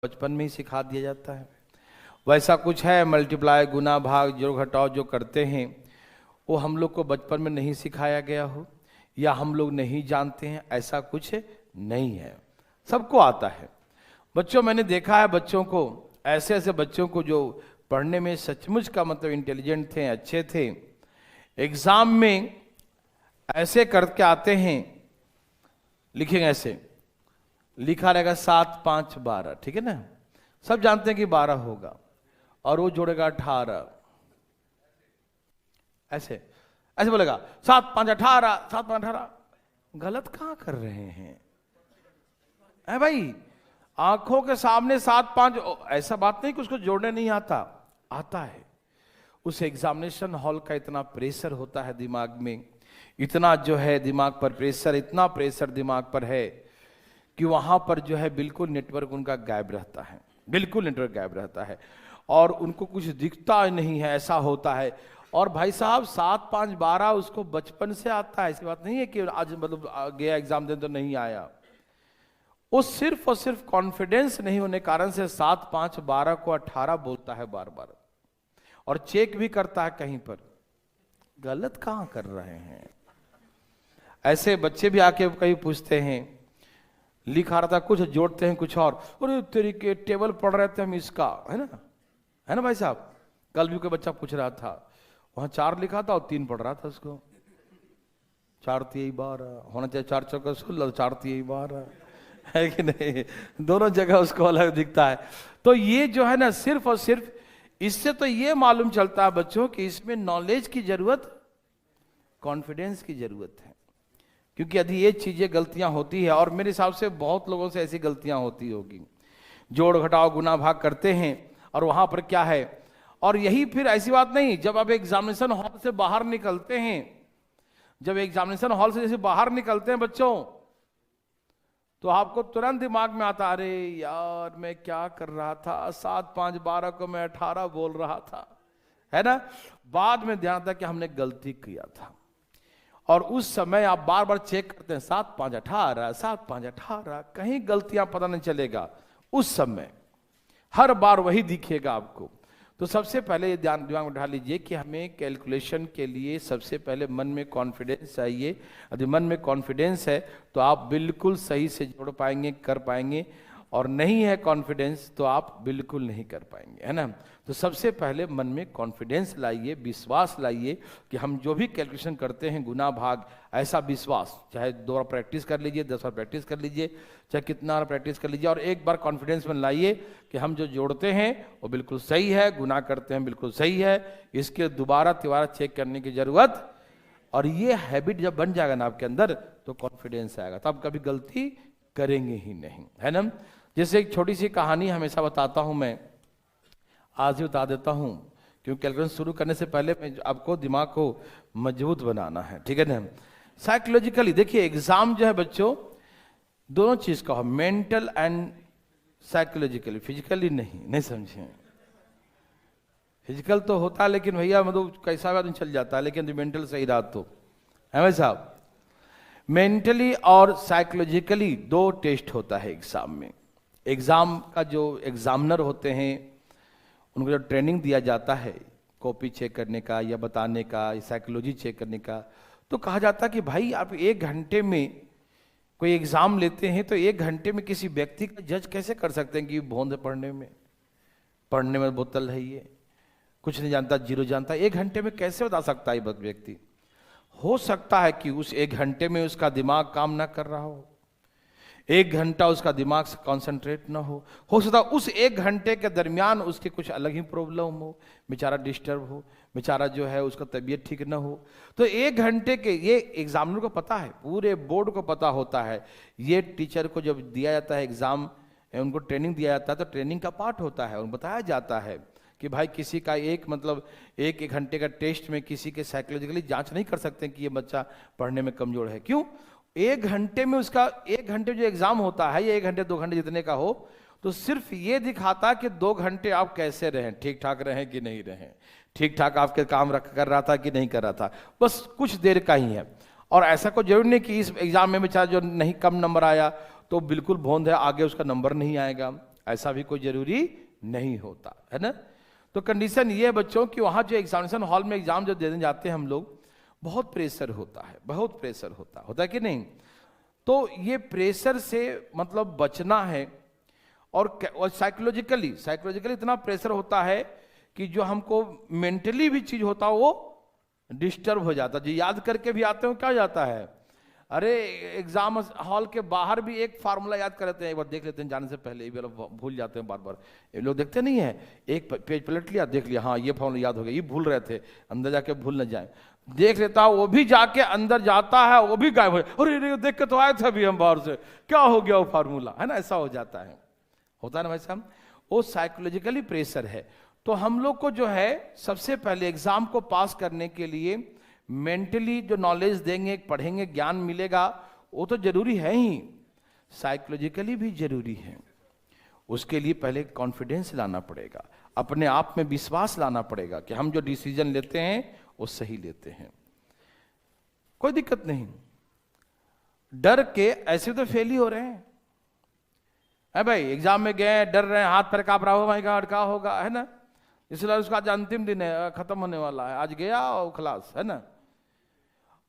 बचपन में ही सिखा दिया जाता है। वैसा कुछ है, मल्टीप्लाई, गुना, भाग, जोड़ घटाव जो करते हैं वो हम लोग को बचपन में नहीं सिखाया गया हो या हम लोग नहीं जानते हैं, ऐसा कुछ नहीं है, सबको आता है। बच्चों, मैंने देखा है बच्चों को, ऐसे ऐसे बच्चों को जो पढ़ने में सचमुच का मतलब इंटेलिजेंट थे, अच्छे थे, एग्जाम में ऐसे करके आते हैं, लिखेंगे ऐसे, लिखा रहेगा 7 5 12, ठीक है ना, सब जानते हैं कि 12 होगा, और वो जोड़ेगा 18, ऐसे ऐसे बोलेगा 7 5 18, 7 5 18। गलत कहां कर रहे हैं है भाई? आंखों के सामने 7 5, ऐसा बात नहीं कि उसको जोड़ने नहीं आता, आता है। उस एग्जामिनेशन हॉल का इतना प्रेशर होता है दिमाग में, इतना जो है दिमाग पर प्रेशर, इतना प्रेशर दिमाग पर है कि वहां पर जो है बिल्कुल नेटवर्क उनका गायब रहता है, बिल्कुल नेटवर्क गायब रहता है और उनको कुछ दिखता नहीं है, ऐसा होता है। और भाई साहब 7 5 12 उसको बचपन से आता है, ऐसी बात नहीं है कि आज मतलब गया एग्जाम देने तो नहीं आया। वो सिर्फ और सिर्फ कॉन्फिडेंस नहीं होने कारण से 7 5 12 को 18 बोलता है बार बार, और चेक भी करता है कहीं पर। गलत कहां कर रहे हैं? ऐसे बच्चे भी आके कहीं पूछते हैं, लिखा रहा था कुछ, जोड़ते हैं कुछ और, अरे तेरी के टेबल पढ़ रहे थे हम इसका, है ना भाई साहब? कल भी कोई बच्चा पूछ रहा था, वहां 4 लिखा था और 3 पढ़ रहा था उसको। 4 3 12 होना चाहिए, 4 चौका 16, 4 3 12, है कि नहीं? दोनों जगह उसको अलग दिखता है। तो ये जो है ना, सिर्फ और सिर्फ इससे तो ये मालूम चलता है बच्चों कि इसमें नॉलेज की जरूरत, कॉन्फिडेंस की जरूरत है। क्योंकि यदि ये चीजें गलतियां होती है, और मेरे हिसाब से बहुत लोगों से ऐसी गलतियां होती होगी, जोड़ घटाव गुना भाग करते हैं और वहां पर क्या है, और यही फिर ऐसी बात नहीं, जब आप एग्जामिनेशन हॉल से बाहर निकलते हैं, जब एग्जामिनेशन हॉल से जैसे बाहर निकलते हैं बच्चों, तो आपको तुरंत दिमाग में आता, अरे यार मैं क्या कर रहा था, 7 5 12 को मैं 18 बोल रहा था, है ना? बाद में ध्यान आता कि हमने गलती किया था, और उस समय आप बार बार चेक करते हैं 7 5 18, 7 5 18, कहीं गलतियां पता नहीं चलेगा। उस समय हर बार वही दिखेगा आपको। तो सबसे पहले ये ध्यान दिमाग में उठा लीजिए कि हमें कैलकुलेशन के लिए सबसे पहले मन में कॉन्फिडेंस चाहिए। यदि मन में कॉन्फिडेंस है तो आप बिल्कुल सही से जोड़ पाएंगे, कर पाएंगे, और नहीं है कॉन्फिडेंस तो आप बिल्कुल नहीं कर पाएंगे, है ना? तो सबसे पहले मन में कॉन्फिडेंस लाइए, विश्वास लाइए कि हम जो भी कैलकुलेशन करते हैं गुना भाग, ऐसा विश्वास, चाहे 2 बार प्रैक्टिस कर लीजिए, 10 बार प्रैक्टिस कर लीजिए, चाहे कितना बार प्रैक्टिस कर लीजिए, और एक बार कॉन्फिडेंस में लाइए कि हम जो जोड़ते हैं वो बिल्कुल सही है, गुना करते हैं बिल्कुल सही है, इसके दोबारा तिबारा चेक करने की जरूरत। और ये हैबिट जब बन जाएगा ना आपके अंदर, तो कॉन्फिडेंस आएगा, तो आप कभी गलती करेंगे ही नहीं, है ना? जैसे एक छोटी सी कहानी हमेशा बताता हूं मैं, आज ही बता देता हूं, क्योंकि कैलकुलेशन शुरू करने से पहले आपको दिमाग को मजबूत बनाना है, ठीक है ना? साइकोलॉजिकली देखिए, एग्जाम जो है बच्चों दोनों चीज का हो, मेंटल एंड साइकोलॉजिकली, फिजिकली नहीं समझे। फिजिकल तो होता है लेकिन भैया मतलब कैसा भी आदमी चल जाता है, लेकिन मेंटल सही रहा तो, है भाई साहब? मेंटली और साइकोलॉजिकली 2 टेस्ट होता है एग्जाम में। एग्जाम का जो एग्जामिनर होते हैं उनको जो ट्रेनिंग दिया जाता है कॉपी चेक करने का या बताने का या साइकोलॉजी चेक करने का, तो कहा जाता है कि भाई आप 1 घंटे में कोई एग्जाम लेते हैं, तो 1 घंटे में किसी व्यक्ति का जज कैसे कर सकते हैं कि भोंद पढ़ने में बोतल है, ये कुछ नहीं जानता, 0 जानता, 1 घंटे में कैसे बता सकता है व्यक्ति? हो सकता है कि उस 1 घंटे में उसका दिमाग काम ना कर रहा हो, 1 घंटा उसका दिमाग से कॉन्सेंट्रेट ना हो सकता उस 1 घंटे के दरमियान उसके कुछ अलग ही प्रॉब्लम हो, बेचारा डिस्टर्ब हो, बेचारा जो है उसका तबीयत ठीक ना हो। तो 1 घंटे के, ये एग्जामिनर को पता है, पूरे बोर्ड को पता होता है, ये टीचर को जब दिया जाता है एग्जाम, उनको ट्रेनिंग दिया जाता है, तो ट्रेनिंग का पार्ट होता है, उनको बताया जाता है कि भाई किसी का एक घंटे का टेस्ट में किसी के साइकोलॉजिकली जांच नहीं कर सकते कि ये बच्चा पढ़ने में कमजोर है। क्यों? 1 घंटे में उसका, 1 घंटे जो एग्जाम होता है, ये 1 घंटे 2 घंटे जितने का हो, तो सिर्फ ये दिखाता कि 2 घंटे आप कैसे रहें, ठीक ठाक रहें कि नहीं रहें, ठीक ठाक आपके काम कर रहा था कि नहीं कर रहा था, बस कुछ देर का ही है। और ऐसा कोई जरूरी नहीं कि इस एग्जाम में बेचारा जो नहीं कम नंबर आया तो बिल्कुल भोंद है, आगे उसका नंबर नहीं आएगा, ऐसा भी कोई जरूरी नहीं होता है ना। तो कंडीशन ये है बच्चों कि वहां जो एग्जामिनेशन हॉल में एग्जाम जो देने जाते हैं हम लोग, बहुत प्रेशर होता है, बहुत प्रेशर होता है कि नहीं। तो ये प्रेशर से मतलब बचना है। और साइकोलॉजिकली इतना प्रेशर होता है कि जो हमको मेंटली भी चीज होता है वो डिस्टर्ब हो जाता है। जो याद करके भी आते हो क्या जाता है, अरे एग्जाम हॉल के बाहर भी एक फार्मूला याद कर लेते हैं, एक बार देख लेते हैं जाने से पहले, ये लोग भूल जाते हैं बार बार। ये लोग देखते नहीं है, एक पेज पलट लिया, देख लिया, हाँ ये फार्मूला याद हो गया, ये भूल रहे थे, अंदर जाके भूल न जाए। देख लेता है, वो भी जाके अंदर जाता है, वो भी गायब हो जाए, अरे देख के तो आए थे अभी हम बाहर से, क्या हो गया वो फार्मूला, है ना, ऐसा हो जाता है, होता है ना भाई साहब। वो साइकोलॉजिकली प्रेशर है। तो हम लोग को जो है सबसे पहले एग्जाम को पास करने के लिए मेंटली जो नॉलेज देंगे, पढ़ेंगे, ज्ञान मिलेगा, वो तो जरूरी है ही, साइकोलॉजिकली भी जरूरी है। उसके लिए पहले कॉन्फिडेंस लाना पड़ेगा, अपने आप में विश्वास लाना पड़ेगा कि हम जो डिसीजन लेते हैं वो सही लेते हैं। कोई दिक्कत नहीं, डर के ऐसे तो फेल ही हो रहे हैं। है भाई, एग्जाम में गए, डर रहे हैं, हाथ पैर कांप रहा हो, भाई गॉड क्या होगा, है ना। इसलिए उसका आज अंतिम दिन है, खत्म होने वाला है, आज गया और खलास, है ना।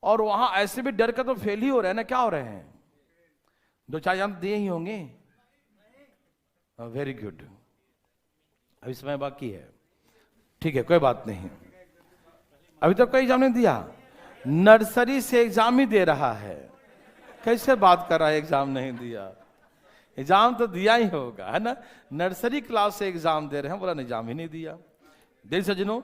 और वहां ऐसे भी डर का तो फेल ही हो रहे हैं ना, क्या हो रहे हैं, 2-4 एग्जाम दिए ही होंगे। वेरी गुड, अभी समय बाकी है, ठीक है, कोई बात नहीं। अभी तक कोई एग्जाम नहीं दिया, नर्सरी से एग्जाम ही दे रहा है, कैसे बात कर रहा है एग्जाम नहीं दिया, एग्जाम तो दिया ही होगा, है ना। नर्सरी क्लास से एग्जाम दे रहे हैं, बोला एग्जाम ही नहीं दिया। देख सजनों,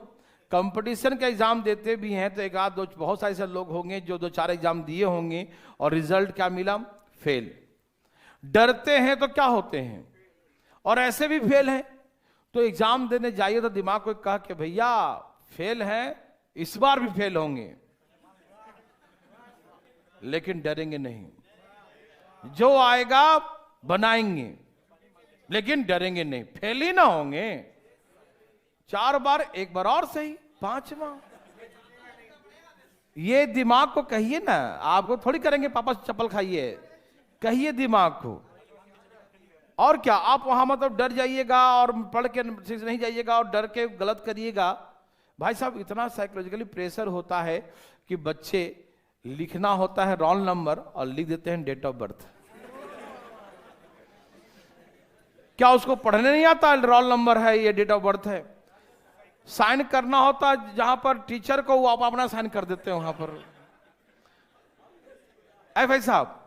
कंपटीशन का एग्जाम देते भी हैं तो एक आध दो, बहुत सारे ऐसे लोग होंगे जो 2-4 एग्जाम दिए होंगे और रिजल्ट क्या मिला, फेल। डरते हैं तो क्या होते हैं, और ऐसे भी फेल हैं। तो एग्जाम देने जाइए तो दिमाग को कहा कि भैया फेल हैं, इस बार भी फेल होंगे, लेकिन डरेंगे नहीं, जो आएगा बनाएंगे, लेकिन डरेंगे नहीं, फेल ही ना होंगे। 4 बार, एक बार और सही, 5वां। ये दिमाग को कहिए ना, आपको थोड़ी करेंगे पापा चप्पल खाइए, कहिए दिमाग को। और क्या, आप वहां मतलब डर जाइएगा और पढ़ के नहीं जाइएगा और डर के गलत करिएगा। भाई साहब, इतना साइकोलॉजिकली प्रेशर होता है कि बच्चे लिखना होता है रोल नंबर और लिख देते हैं डेट ऑफ बर्थ। क्या उसको पढ़ने नहीं आता, रोल नंबर है ये डेट ऑफ बर्थ है। साइन करना होता जहां पर टीचर को, वो आप अपना साइन कर देते हैं वहां पर। ऐ भाई साहब,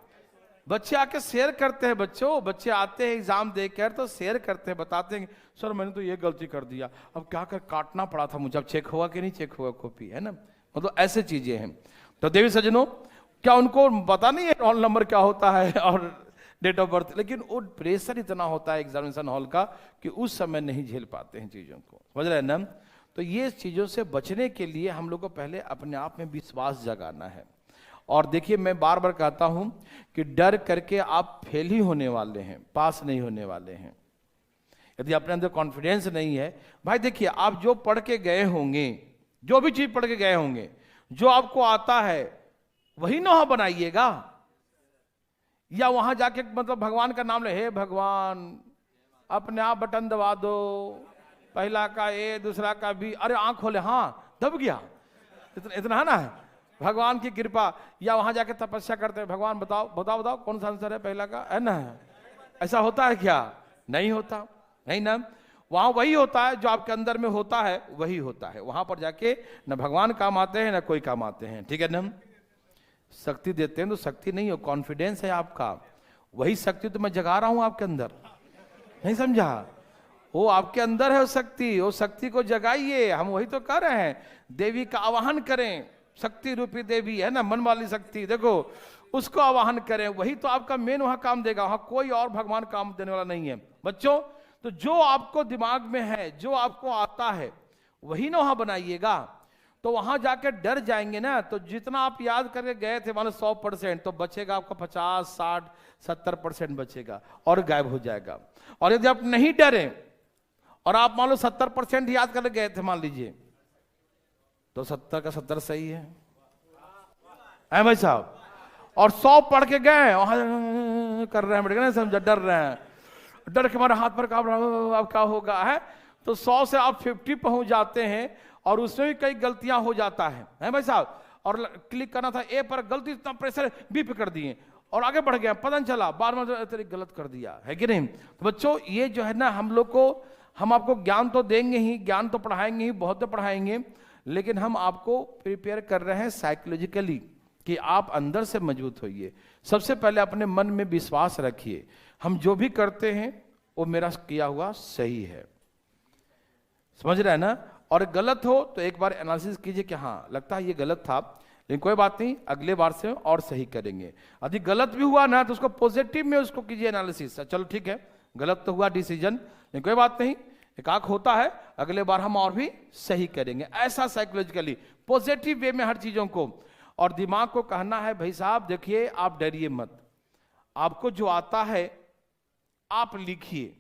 बच्चे आके शेयर करते हैं, बच्चे आते हैं एग्जाम देकर तो शेयर करते हैं, बताते हैं सर मैंने तो ये गलती कर दिया, अब क्या कर, काटना पड़ा था मुझे, अब चेक हुआ कि नहीं चेक हुआ कॉपी, है ना। मतलब ऐसे चीजें हैं। तो देवी सज्जनों, क्या उनको पता नहीं है रोल नंबर क्या होता है और डेट ऑफ बर्थ, लेकिन वो प्रेशर इतना होता है एग्जामिनेशन हॉल का कि उस समय नहीं झेल पाते हैं चीजों को, समझ रहे हैं ना। तो ये चीजों से बचने के लिए हम लोग को पहले अपने आप में विश्वास जगाना है। और देखिए, मैं बार बार कहता हूं कि डर करके आप फेल ही होने वाले हैं, पास नहीं होने वाले हैं। यदि अपने अंदर कॉन्फिडेंस नहीं है, भाई देखिए, आप जो पढ़ के गए होंगे, जो भी चीज पढ़ के गए होंगे, जो आपको आता है वही ना बनाइएगा, या वहां जाके मतलब भगवान का नाम ले, हे भगवान अपने आप बटन दबा दो, पहला का ए, दूसरा का बी, अरे आंख खोले, हाँ दब गया, इतना है ना, भगवान की कृपा। या वहां जाके तपस्या करते हैं, भगवान बताओ बताओ बताओ कौन सा आंसर है पहला का, है ना। ऐसा होता है क्या, नहीं होता, नहीं ना। वहां वही होता है जो आपके अंदर में होता है, वही होता है। वहां पर जाके न भगवान काम आते हैं न कोई काम आते हैं, ठीक है ना। शक्ति देते हैं तो शक्ति नहीं हो, कॉन्फिडेंस है आपका, वही शक्ति तो मैं जगा रहा हूं आपके अंदर, नहीं समझा, वो आपके अंदर है वो शक्ति, वो शक्ति को जगाइए। हम वही तो कर रहे हैं, देवी का आवाहन करें, शक्ति रूपी देवी है ना, मन वाली शक्ति, देखो उसको आवाहन करें, वही तो आपका मेन वहां काम देगा, वहां कोई और भगवान काम देने वाला नहीं है बच्चों। तो जो आपको दिमाग में है, जो आपको आता है, वही ना वहां बनाइएगा। तो वहां जाकर डर जाएंगे ना, तो जितना आप याद करके गए थे मान लो 100%, तो बचेगा आपका 50, 60, 70% बचेगा और गायब हो जाएगा। और यदि आप नहीं डरे और आप मान लो 70% याद करके गए थे मान लीजिए, तो 70 का 70 सही है भाई साहब। और 100 पढ़ के गए, वहां कर रहे हैं, समझा, डर रहे हैं, डर के मारे हाथ पर कांप रहा, अब क्या होगा है। तो 100 से आप 50 पहुंच जाते हैं और उसमें भी कई गलतियां हो जाता है भाई साहब। और क्लिक करना था ए पर, गलती इतना प्रेशर बी पे कर दिए और आगे बढ़ गया, पता नहीं चला, बार बार तेरे गलत कर दिया है कि नहीं। तो बच्चों ये जो है ना, हम लोग को, हम आपको ज्ञान तो देंगे ही, ज्ञान तो पढ़ाएंगे ही, बहुत तो पढ़ाएंगे, लेकिन हम आपको प्रिपेयर कर रहे हैं साइकोलॉजिकली कि आप अंदर से मजबूत होइए। सबसे पहले अपने मन में विश्वास रखिए, हम जो भी करते हैं वो मेरा किया हुआ सही है, समझ रहे हैं ना। और गलत हो तो एक बार एनालिसिस कीजिए कि हाँ लगता है ये गलत था, लेकिन कोई बात नहीं, अगले बार से और सही करेंगे। यदि गलत भी हुआ ना तो उसको पॉजिटिव में उसको कीजिए एनालिसिस, चलो ठीक है गलत तो हुआ डिसीजन, लेकिन कोई बात नहीं, एक आंख होता है, अगले बार हम और भी सही करेंगे। ऐसा साइकोलॉजिकली पॉजिटिव वे में हर चीजों को। और दिमाग को कहना है भाई साहब देखिए आप डरिए मत, आपको जो आता है आप लिखिए।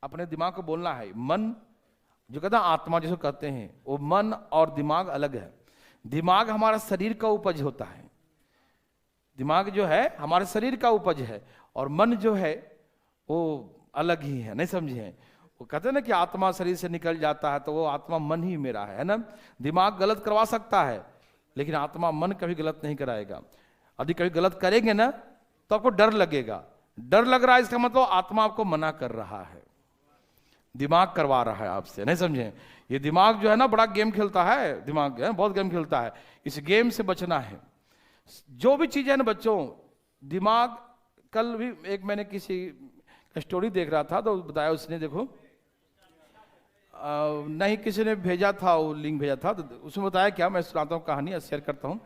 अपने दिमाग को बोलना है, मन जो कहता है आत्मा जिसको कहते हैं, वो मन और दिमाग अलग है। दिमाग हमारा शरीर का उपज होता है, दिमाग जो है हमारे शरीर का उपज है, और मन जो है वो अलग ही है, नहीं समझे। वो कहते हैं ना कि आत्मा शरीर से निकल जाता है, तो वो आत्मा मन ही मेरा है ना। दिमाग गलत करवा सकता है, लेकिन आत्मा मन कभी गलत नहीं कराएगा। यदि कभी गलत करेंगे ना तो आपको डर लगेगा, डर लग रहा है इसका मतलब आत्मा आपको मना कर रहा है, दिमाग करवा रहा है आपसे, नहीं समझे। ये दिमाग जो है ना बड़ा गेम खेलता है, दिमाग है बहुत गेम खेलता है, इस गेम से बचना है। जो भी चीजें ना बच्चों, दिमाग, कल भी एक मैंने किसी स्टोरी देख रहा था तो बताया उसने, देखो नहीं किसी ने भेजा था, वो लिंक भेजा था, तो उसमें बताया क्या, मैं सुनाता हूँ कहानी, शेयर करता हूँ।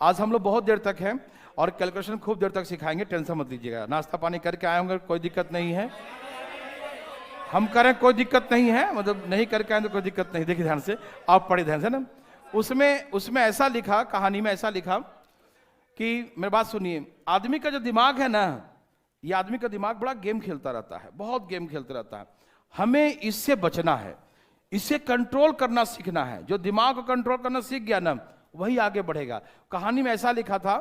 आज हम लोग बहुत देर तक हैं और कैलकुलेशन खूब देर तक सिखाएंगे, टेंशन मत लीजिएगा। नाश्ता पानी करके आए होंगे, कोई दिक्कत नहीं है, हम करें कोई दिक्कत नहीं है, मतलब नहीं करके आए तो कोई दिक्कत नहीं। देखिए ध्यान से, आप पढ़े ध्यान से ना। उसमें ऐसा लिखा, कहानी में ऐसा लिखा कि, मेरी बात सुनिए, आदमी का जो दिमाग है ना, ये आदमी का दिमाग बड़ा गेम खेलता रहता है, बहुत गेम खेलता रहता है। हमें इससे बचना है, इसे कंट्रोल करना सीखना है। जो दिमाग को कंट्रोल करना सीख गया ना, वही आगे बढ़ेगा। कहानी में ऐसा लिखा था,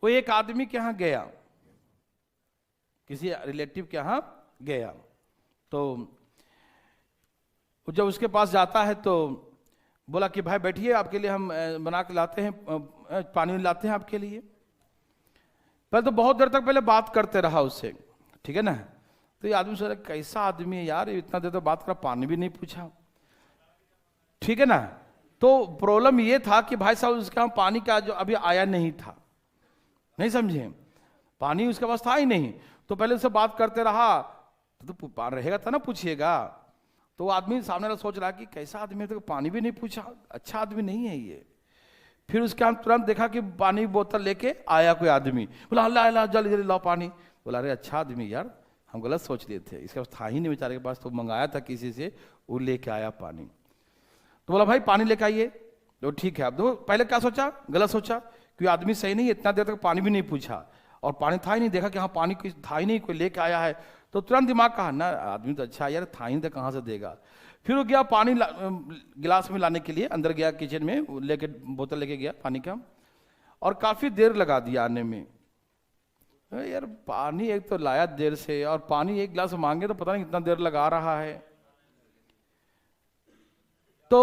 वो एक आदमी के यहां गया, किसी रिलेटिव के यहां गया, तो जब उसके पास जाता है तो बोला कि भाई बैठिए, आपके लिए हम बना के लाते हैं, पानी लाते हैं आपके लिए। पहले तो बहुत देर तक पहले बात करते रहा उससे, ठीक है ना। तो ये आदमी सोच रहा कैसा आदमी है यार, इतना देर तक बात करा, पानी भी नहीं पूछा, ठीक है ना। तो प्रॉब्लम ये था कि भाई साहब उसके यहाँ पानी का जो अभी आया नहीं था, नहीं समझे, पानी उसके पास था ही नहीं। तो पहले उससे बात करते रहा, तो रहेगा था ना पूछिएगा। तो वो आदमी सामने वाला सोच रहा कि कैसा आदमी है, तो पानी भी नहीं पूछा, अच्छा आदमी नहीं है ये। फिर उसके हम तुरंत देखा कि पानी की बोतल लेके आया कोई आदमी, बोला अल्लाह अल्लाह जल्दी जल्दी लाओ पानी। बोला अरे अच्छा आदमी यार, हम गलत सोच लिए थे, इसके पास था ही नहीं बेचारे के पास, तो मंगाया था किसी से, वो लेके आया पानी। तो बोला भाई पानी लेके आइए, तो ठीक है। अब देखो पहले क्या सोचा, गलत सोचा, क्योंकि आदमी सही नहीं, इतना देर तक पानी भी नहीं पूछा, और पानी था ही नहीं, देखा कि हाँ पानी कोई था ही नहीं, कोई लेके आया है, तो तुरंत दिमाग कहा ना आदमी तो अच्छा यार, था ही नहीं तो कहाँ से देगा। फिर वो गया पानी गिलास में लाने के लिए, अंदर गया किचन में, लेके बोतल लेके गया पानी का, और काफी देर लगा दिया आने में। यार पानी एक तो लाया देर से, और पानी एक गिलास मांगे तो पता नहीं कितना देर लगा रहा है। तो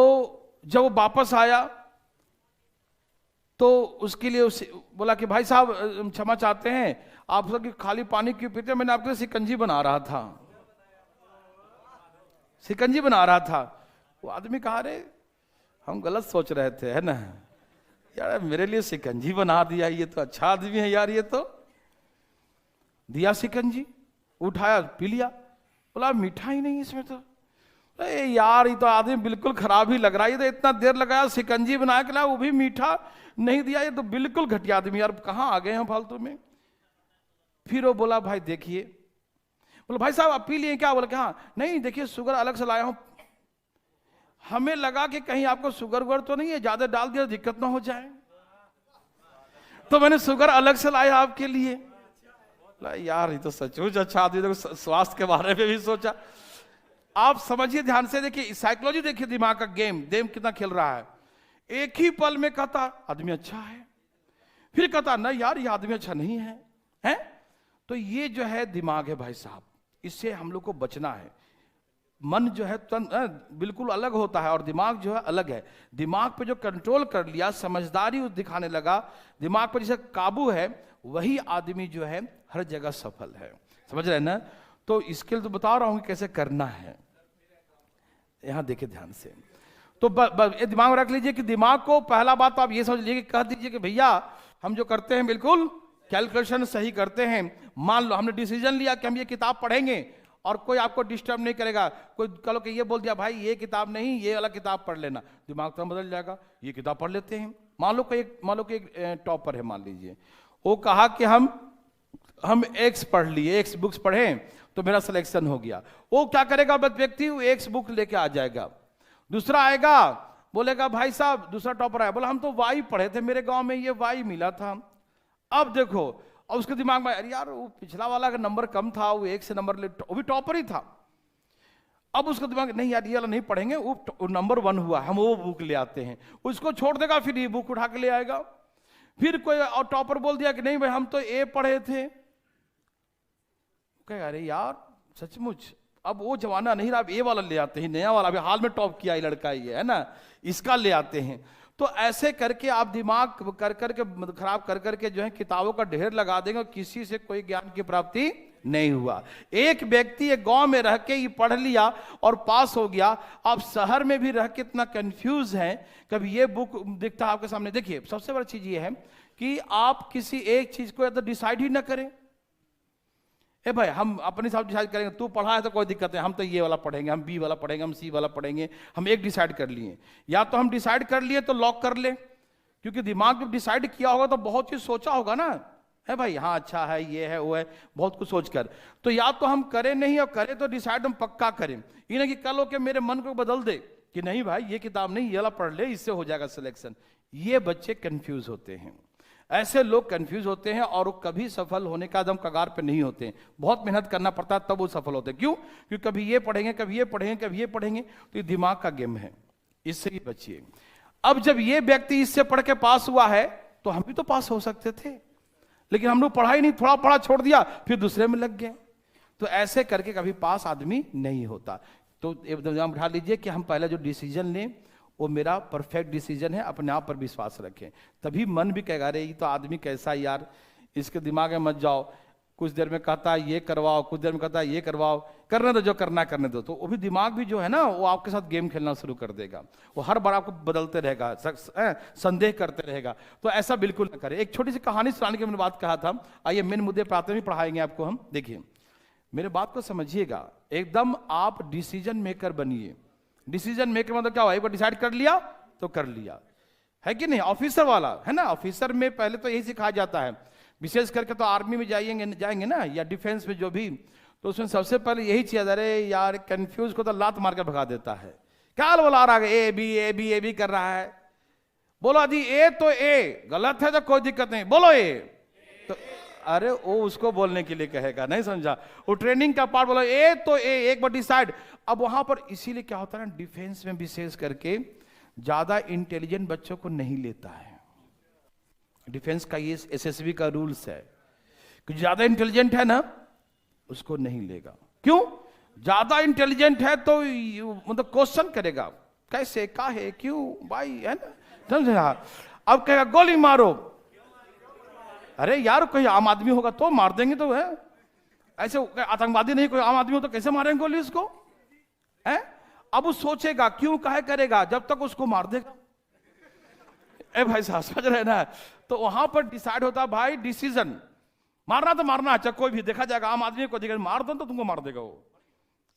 जब वो वापस आया तो उसके लिए बोला कि भाई साहब क्षमा चाहते हैं, आप सब खाली पानी क्यों पीते, मैंने आपके लिए शिकंजी बना रहा था, शिकंजी बना रहा था। वो आदमी कहा रे हम गलत सोच रहे थे, है ना यार, मेरे लिए शिकंजी बना दिया, ये तो अच्छा आदमी है यार, ये तो दिया शिकंजी, उठाया पी लिया। बोला मीठा ही नहीं इसमें तो, अरे यार ये तो आदमी बिल्कुल खराब ही लग रहा है, ये तो इतना देर लगाया शिकंजी बनाया के, वो भी मीठा नहीं दिया, ये तो बिल्कुल घटिया आदमी यार, कहाँ आ गए हैं फालतू में। फिर वो बोला भाई देखिए, बोला भाई साहब आप पी लिए क्या, बोला हाँ, नहीं देखिए शुगर अलग से लाया हूं, हमें लगा कि कहीं आपको शुगर वुगर तो नहीं है, ज्यादा डाल दिया दिक्कत ना हो जाए, तो मैंने शुगर अलग से लाया आपके लिए। यार ये तो सचमुच अच्छा आदमी, तो स्वास्थ्य के बारे में भी सोचा। आप समझिए ध्यान से, देखिए साइकोलॉजी देखिए, दिमाग का गेम कितना खेल रहा है। एक ही पल में कहता आदमी अच्छा है, फिर कहता ना यार ये आदमी अच्छा नहीं है, हैं? तो ये जो है दिमाग है भाई साहब, इससे हम लोग को बचना है। मन जो है बिल्कुल अलग होता है और दिमाग जो है अलग है। दिमाग पे जो कंट्रोल कर लिया, समझदारी दिखाने लगा, दिमाग पे जिसे काबू है, वही आदमी जो है हर जगह सफल है। समझ रहे हैं ना? तो इसके लिए तो बता रहा हूं कि कैसे करना है। यहां देखिए ध्यान से, तो ये दिमाग में रख लीजिए कि दिमाग को पहला बात तो आप ये समझ लीजिए कि कह दीजिए कि भैया हम जो करते हैं बिल्कुल कैलकुलेशन सही करते हैं। मान लो हमने डिसीजन लिया कि हम ये किताब पढ़ेंगे और कोई आपको डिस्टर्ब नहीं करेगा। कोई कल के ये बोल दिया भाई ये किताब नहीं, ये वाला किताब पढ़ लेना, दिमाग तो बदल जाएगा, ये किताब पढ़ लेते हैं। मान लो कि एक टॉपर है, मान लीजिए वो कहा कि हम एक्स पढ़ लिए, एक्स बुक्स पढ़े तो मेरा सिलेक्शन हो गया। वो क्या करेगा व्यक्ति, वो एक्स बुक लेके आ जाएगा। दूसरा आएगा बोलेगा भाई साहब, दूसरा टॉपर आया बोला हम तो वाई पढ़े थे, मेरे गांव में ये वाई मिला था। अब देखो, और उसके दिमाग में अरे यार वो पिछला वाला का नंबर कम था, वो एक से नंबर ले, वो भी टॉपर ही था। अब उसका दिमाग नहीं यार ये वाला नहीं पढ़ेंगे, वो नंबर 1 हुआ, हम वो बुक ले आते हैं। उसको छोड़ देगा, फिर ये बुक उठा के ले आएगा। फिर कोई और टॉपर बोल दिया कि नहीं भाई हम तो ए पढ़े थे, कहेगा अरे यार सचमुच अब वो जमाना नहीं रहा, अब ए वाला ले आते हैं, नया वाला अभी हाल में टॉप किया लड़का ये है ना, इसका ले आते हैं। तो ऐसे करके आप दिमाग कर करके खराब कर करके जो है किताबों का ढेर लगा देंगे और किसी से कोई ज्ञान की प्राप्ति नहीं हुआ। एक व्यक्ति एक गांव में रह के ही पढ़ लिया और पास हो गया। आप शहर में भी रह के इतना कंफ्यूज हैं, कभी ये बुक दिखता है आपके सामने। देखिए सबसे बड़ी चीज ये है कि आप किसी एक चीज को डिसाइड ही ना करें। ए भाई हम अपने हिसाब डिसाइड करेंगे, तू पढ़ा है तो कोई दिक्कत है, हम तो ये वाला पढ़ेंगे, हम बी वाला पढ़ेंगे, हम सी वाला पढ़ेंगे, हम एक डिसाइड कर लिए। या तो हम डिसाइड कर लिए तो लॉक कर ले, क्योंकि दिमाग जब डिसाइड किया होगा तो बहुत चीज सोचा होगा ना, है भाई हाँ अच्छा है ये है वो है, बहुत कुछ सोचकर। तो या तो हम करें नहीं, और करें तो डिसाइड हम पक्का करें, ये नहीं कि कल हो के मेरे मन को बदल दे कि नहीं भाई ये किताब नहीं, ये वाला पढ़ ले, इससे हो जाएगा सिलेक्शन। ये बच्चे कंफ्यूज होते हैं, ऐसे लोग कंफ्यूज होते हैं और वो कभी सफल होने का एकदम कगार पे नहीं होते हैं। बहुत मेहनत करना पड़ता है तब वो सफल होते हैं। क्यों? क्योंकि कभी ये पढ़ेंगे, कभी ये पढ़ेंगे, कभी ये पढ़ेंगे, तो ये दिमाग का गेम है, इससे ही बचिए। अब जब ये व्यक्ति इससे पढ़ के पास हुआ है तो हम भी तो पास हो सकते थे, लेकिन हम लोग पढ़ा ही नहीं, थोड़ा पढ़ा छोड़ दिया, फिर दूसरे में लग गए। तो ऐसे करके कभी पास आदमी नहीं होता। तो एकदम उठा लीजिए कि हम पहले जो डिसीजन लें वो मेरा परफेक्ट डिसीजन है, अपने आप पर विश्वास रखें। तभी मन भी कहेगा अरे ये तो आदमी कैसा यार, इसके दिमाग में मत जाओ, कुछ देर में कहता है ये करवाओ, कुछ देर में कहता है ये करवाओ, करने दो जो करना है करने दो। तो वो भी दिमाग भी जो है ना वो आपके साथ गेम खेलना शुरू कर देगा, वो हर बार आपको बदलते रहेगा, संदेह करते रहेगा। तो ऐसा बिल्कुल ना करें। एक छोटी सी कहानी सुनाने की मैंने बात कहा था, आइए मेन मुद्दे पर आते हुए पढ़ाएंगे आपको हम। देखिए मेरे बात को समझिएगा, एकदम आप डिसीजन मेकर बनिए। डिसीजन मेकर मतलब क्या हुआ, एक बार डिसाइड कर लिया तो कर लिया, है कि नहीं? ऑफिसर वाला है ना, ऑफिसर में पहले तो यही सिखाया जाता है, विशेष करके तो आर्मी में जाएंगे ना, या डिफेंस में जो भी, तो उसमें सबसे पहले यही चीज, अरे यार कंफ्यूज को तो लात मार कर भगा देता है। क्या बोला रहा है A B A B A B कर रहा है, बोलो आदि ए तो ए, गलत है तो कोई दिक्कत नहीं, बोलो ए, तो अरे वो उसको बोलने के लिए कहेगा, नहीं समझा? वो ट्रेनिंग का पार्ट बोला ए तो ए, एक बार डिसाइड। अब वहां पर इसीलिए क्या होता है ना, डिफेंस में विशेष करके ज्यादा इंटेलिजेंट बच्चों को नहीं लेता है। डिफेंस का ये एसएसबी का रूल्स है कि ज्यादा इंटेलिजेंट है ना उसको नहीं लेगा। क्यों? ज्यादा इंटेलिजेंट है तो मतलब क्वेश्चन करेगा, कैसे, काहे, क्यों भाई, है ना, समझा? अब कहेगा गोली मारो, अरे यार कोई आम आदमी होगा तो मार देंगे, तो है ऐसे आतंकवादी नहीं, कोई आम आदमी हो तो कैसे मारेंगे गोली उसको, है? अब वो सोचेगा, क्यों काहे करेगा, जब तक उसको मार देगा। ए भाई साहब समझ रहे ना? तो वहां पर डिसाइड होता भाई डिसीजन, मारना तो मारना, अच्छा कोई भी देखा जाएगा, आम आदमी को देखा मार दो तो तुमको मार देगा वो,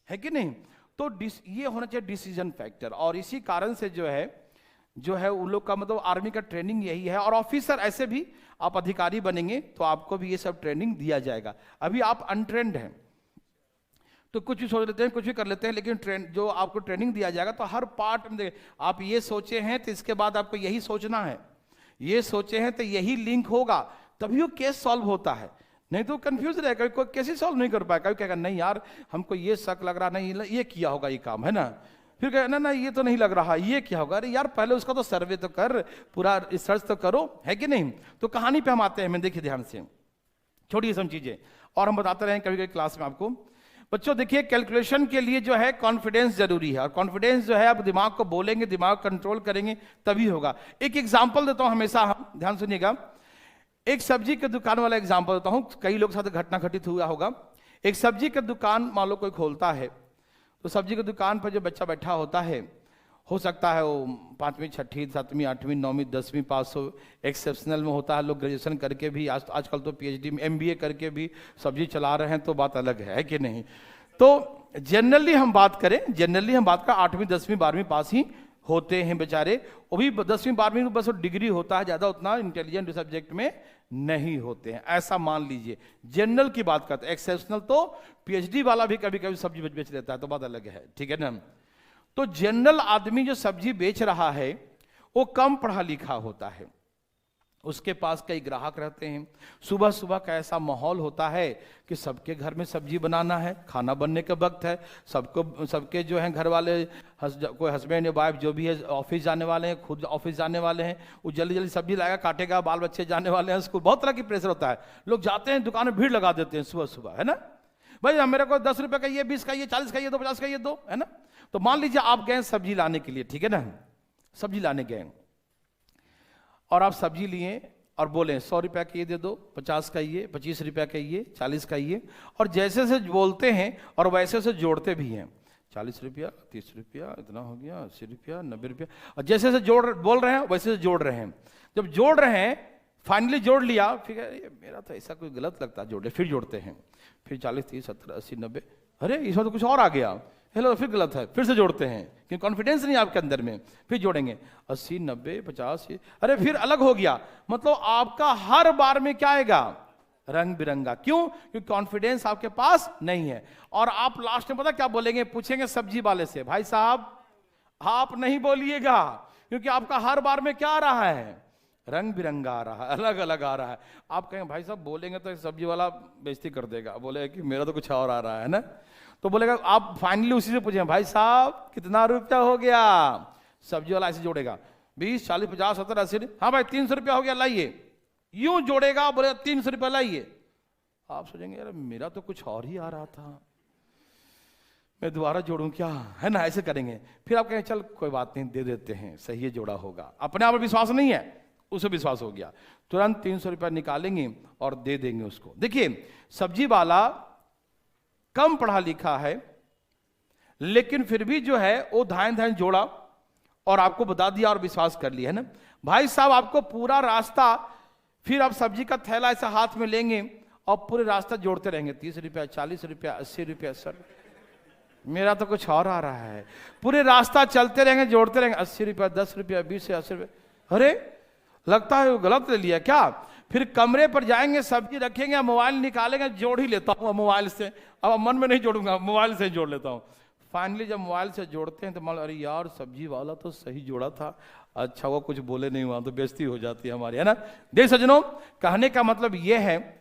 है कि नहीं? तो ये होना चाहिए डिसीजन फैक्टर। और इसी कारण से जो है उन लोग का मतलब आर्मी का ट्रेनिंग यही है। और ऑफिसर ऐसे भी आप अधिकारी बनेंगे तो आपको भी ये सब ट्रेनिंग दिया जाएगा। अभी आप अनट्रेंड हैं तो कुछ भी सोच लेते हैं, कुछ भी कर लेते हैं, लेकिन जो आपको ट्रेनिंग दिया जाएगा तो हर पार्ट में आप ये सोचे हैं तो इसके बाद आपको यही सोचना है, ये सोचे हैं तो यही लिंक होगा, तभी वो केस सॉल्व होता है। नहीं तो कंफ्यूज रहेगा, कोई केस ही सॉल्व नहीं कर पाएगा। कहेगा नहीं यार हमको ये शक लग रहा, नहीं ये किया होगा ये काम, है ना? फिर कहे ना ये तो नहीं लग रहा, ये क्या होगा, अरे यार पहले उसका तो सर्वे तो कर, पूरा रिसर्च तो करो, है कि नहीं? तो कहानी पे हम आते हैं। मैं देखिए ध्यान से, छोटी सम चीजें और हम बताते रहे कभी कभी क्लास में आपको। बच्चों देखिए, कैलकुलेशन के लिए जो है कॉन्फिडेंस जरूरी है, और कॉन्फिडेंस जो है आप दिमाग को बोलेंगे, दिमाग कंट्रोल करेंगे तभी होगा। एक एग्जांपल देता हूं हमेशा, हम ध्यान सुनिएगा। एक सब्जी की दुकान वाला एग्जांपल देता हूं, कई लोग साथ घटना घटित हुआ होगा। एक सब्जी की दुकान मान लो कोई खोलता है, तो सब्जी की दुकान पर जो बच्चा बैठा होता है, हो सकता है वो 5वीं 6वीं 7वीं 8वीं 9वीं 10वीं पास हो, एक्सेप्शनल में होता है लोग ग्रेजुएशन करके भी, आजकल तो पीएचडी में एमबीए करके भी सब्जी चला रहे हैं, तो बात अलग है कि नहीं। तो जनरली हम बात करें 8वीं 10वीं 12वीं पास ही होते हैं बेचारे, वो भी 10वीं 12वीं में बस डिग्री होता है, ज़्यादा उतना इंटेलिजेंट सब्जेक्ट में नहीं होते हैं, ऐसा मान लीजिए। जनरल की बात करते हैं, एक्सेप्शनल तो पीएचडी वाला भी कभी कभी सब्जी बेच लेता है, तो बात अलग है, ठीक है ना। तो जनरल आदमी जो सब्जी बेच रहा है वो कम पढ़ा लिखा होता है, उसके पास कई ग्राहक रहते हैं। सुबह सुबह का ऐसा माहौल होता है कि सबके घर में सब्जी बनाना है, खाना बनने का वक्त है, सबके जो हैं घर वाले, कोई हस्बैंड या वाइफ जो भी है ऑफिस जाने वाले हैं, खुद ऑफिस जाने वाले हैं, वो जल्दी जल्दी सब्जी लाएगा, काटेगा, बाल बच्चे जाने वाले हैं स्कूल, बहुत तरह की प्रेशर होता है। लोग जाते हैं दुकान में, भीड़ लगा देते हैं सुबह सुबह, है ना। भाई मेरे को 10 रुपए का ये, 20 का ये, 40 का ये दो, 50 का ये दो, है ना। तो मान लीजिए आप गए सब्जी लाने के लिए, ठीक है ना, सब्जी लाने गए और आप सब्जी लिए और बोले 100 रुपया का ये दे दो, 50 का ये, 25 रुपया का ये, 40 का ये, और जैसे से बोलते हैं और वैसे से जोड़ते भी हैं, 40 रुपया, 30 रुपया, इतना हो गया, 80 रुपया, 90 रुपया, और जैसे से बोल रहे हैं वैसे से जोड़ रहे हैं। जब जोड़ रहे हैं, फाइनली जोड़ लिया, फिर मेरा तो ऐसा कोई गलत लगता है जोड़े, फिर जोड़ते हैं, फिर 40 30 70 80 90, अरे इसमें तो कुछ और आ गया, हेलो फिर गलत है, फिर से जोड़ते हैं क्योंकि कॉन्फिडेंस नहीं आपके अंदर में, फिर जोड़ेंगे 80 90 50, अरे फिर अलग हो गया। मतलब आपका हर बार में क्या आएगा, रंग बिरंगा। क्यों? क्योंकि कॉन्फिडेंस आपके पास नहीं है। और आप लास्ट में पता क्या बोलेंगे, पूछेंगे सब्जी वाले से, भाई साहब आप नहीं बोलिएगा, क्योंकि आपका हर बार में क्या आ रहा है, रंग बिरंगा आ रहा है, अलग अलग आ रहा है। आप कहेंगे भाई साहब बोलेंगे तो सब्जी वाला बेइज्जती कर देगा, बोलेगा कि मेरा तो कुछ और आ रहा है ना, तो बोलेगा, आप फाइनली उसी से पूछेंगे भाई साहब कितना रुपया हो गया, सब्जी वाला ऐसे जोड़ेगा 20 40 50 70 80, हाँ भाई 300 रुपया हो गया लाइए, यूं जोड़ेगा, बोलेगा 300 रुपया लाइए। आप सोचेंगे यार मेरा तो कुछ और ही आ रहा था, मैं दोबारा जोड़ूं क्या, है ना, ऐसे करेंगे। फिर आप कहेंगे चल कोई बात नहीं, दे देते हैं, सही है जोड़ा होगा। अपने आप विश्वास नहीं है, उसे विश्वास हो गया, तुरंत 300 रुपया निकालेंगे और दे देंगे उसको। देखिए सब्जी वाला कम पढ़ा लिखा है, लेकिन फिर भी जो है वो धान जोड़ा और आपको बता दिया और विश्वास कर लिया, है ना। भाई साहब आपको पूरा रास्ता, फिर आप सब्जी का थैला ऐसा हाथ में लेंगे और पूरे रास्ता जोड़ते रहेंगे, 30 रुपया 40 रुपया 80 रुपया, सर मेरा तो कुछ और आ रहा है। पूरे रास्ता चलते रहेंगे, जोड़ते रहेंगे, 80 रुपया 10 रुपया 20 से 80 रुपया, अरे लगता है वो गलत ले लिया क्या। फिर कमरे पर जाएंगे, सब्जी रखेंगे, मोबाइल निकालेंगे, जोड़ ही लेता हूँ मोबाइल से, अब मन में नहीं जोड़ूंगा, मोबाइल से जोड़ लेता हूँ। फाइनली जब मोबाइल से जोड़ते हैं तो मान लो अरे यार सब्जी वाला तो सही जोड़ा था, अच्छा वो कुछ बोले नहीं, वहां तो बेइज्जती हो जाती है हमारी, है ना। देख सज्जनों, कहने का मतलब ये है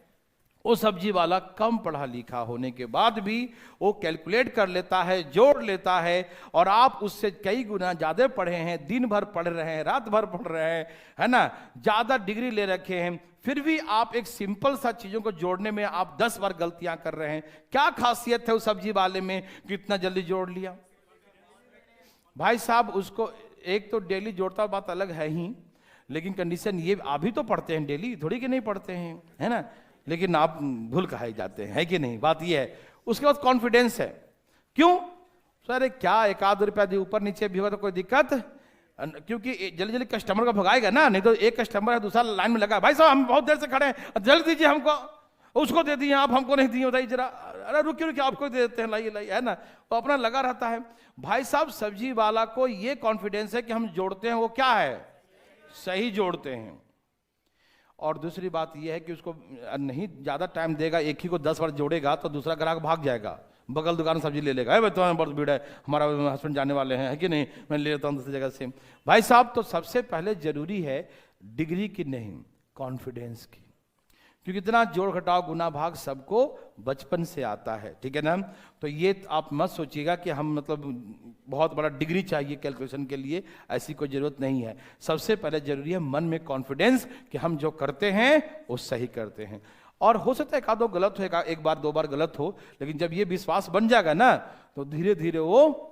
वो सब्जी वाला कम पढ़ा लिखा होने के बाद भी वो कैलकुलेट कर लेता है, जोड़ लेता है, और आप उससे कई गुना ज्यादा पढ़े हैं, दिन भर पढ़ रहे हैं, रात भर पढ़ रहे हैं, है ना, ज्यादा डिग्री ले रखे हैं, फिर भी आप एक सिंपल सा चीजों को जोड़ने में आप 10 बार गलतियां कर रहे हैं। क्या खासियत है उस सब्जी वाले में कि इतना जल्दी जोड़ लिया। भाई साहब उसको एक तो डेली जोड़ता, बात अलग है ही, लेकिन कंडीशन ये, आप भी तो पढ़ते हैं डेली, थोड़ी कि नहीं पढ़ते हैं, है ना, लेकिन आप भूल खाए जाते हैं, है कि नहीं। बात ये है। उसके बाद कॉन्फिडेंस है। क्यों सर, क्या 1 आध रुपया ऊपर नीचे भी होगा तो कोई दिक्कत, क्योंकि जल्दी जल्दी कस्टमर को भगाएगा ना, नहीं तो एक कस्टमर है दूसरा लाइन में लगा, भाई साहब हम बहुत देर से खड़े हैं, जल्दी दीजिए हमको, उसको दे दिए आप, हमको नहीं दिए, बताइए जरा, अरे रुकिए रुकिए आपको दे देते हैं, लाइए लाइए, है ना, तो अपना लगा रहता है। भाई साहब सब्जी वाला को ये कॉन्फिडेंस है कि हम जोड़ते हैं वो क्या है, सही जोड़ते हैं। और दूसरी बात यह है कि उसको नहीं ज्यादा टाइम देगा, एक ही को 10 बार जोड़ेगा तो दूसरा ग्राहक भाग जाएगा, बगल दुकान सब्जी ले लेगा, भाई तुम्हारा बहुत भीड़ है, हमारा हस्बैंड जाने वाले हैं, है कि नहीं, मैं ले लेता हूँ दूसरी जगह से। भाई साहब तो सबसे पहले जरूरी है डिग्री की नहीं, कॉन्फिडेंस की, क्योंकि इतना जोड़ घटाव गुना भाग सबको बचपन से आता है, ठीक है ना। तो ये आप मत सोचिएगा कि हम मतलब बहुत बड़ा डिग्री चाहिए कैलकुलेशन के लिए, ऐसी कोई जरूरत नहीं है। सबसे पहले जरूरी है मन में कॉन्फिडेंस कि हम जो करते हैं वो सही करते हैं। और हो सकता है एक आध दो गलत हो, एक बार दो बार गलत हो, लेकिन जब ये विश्वास बन जाएगा ना तो धीरे धीरे वो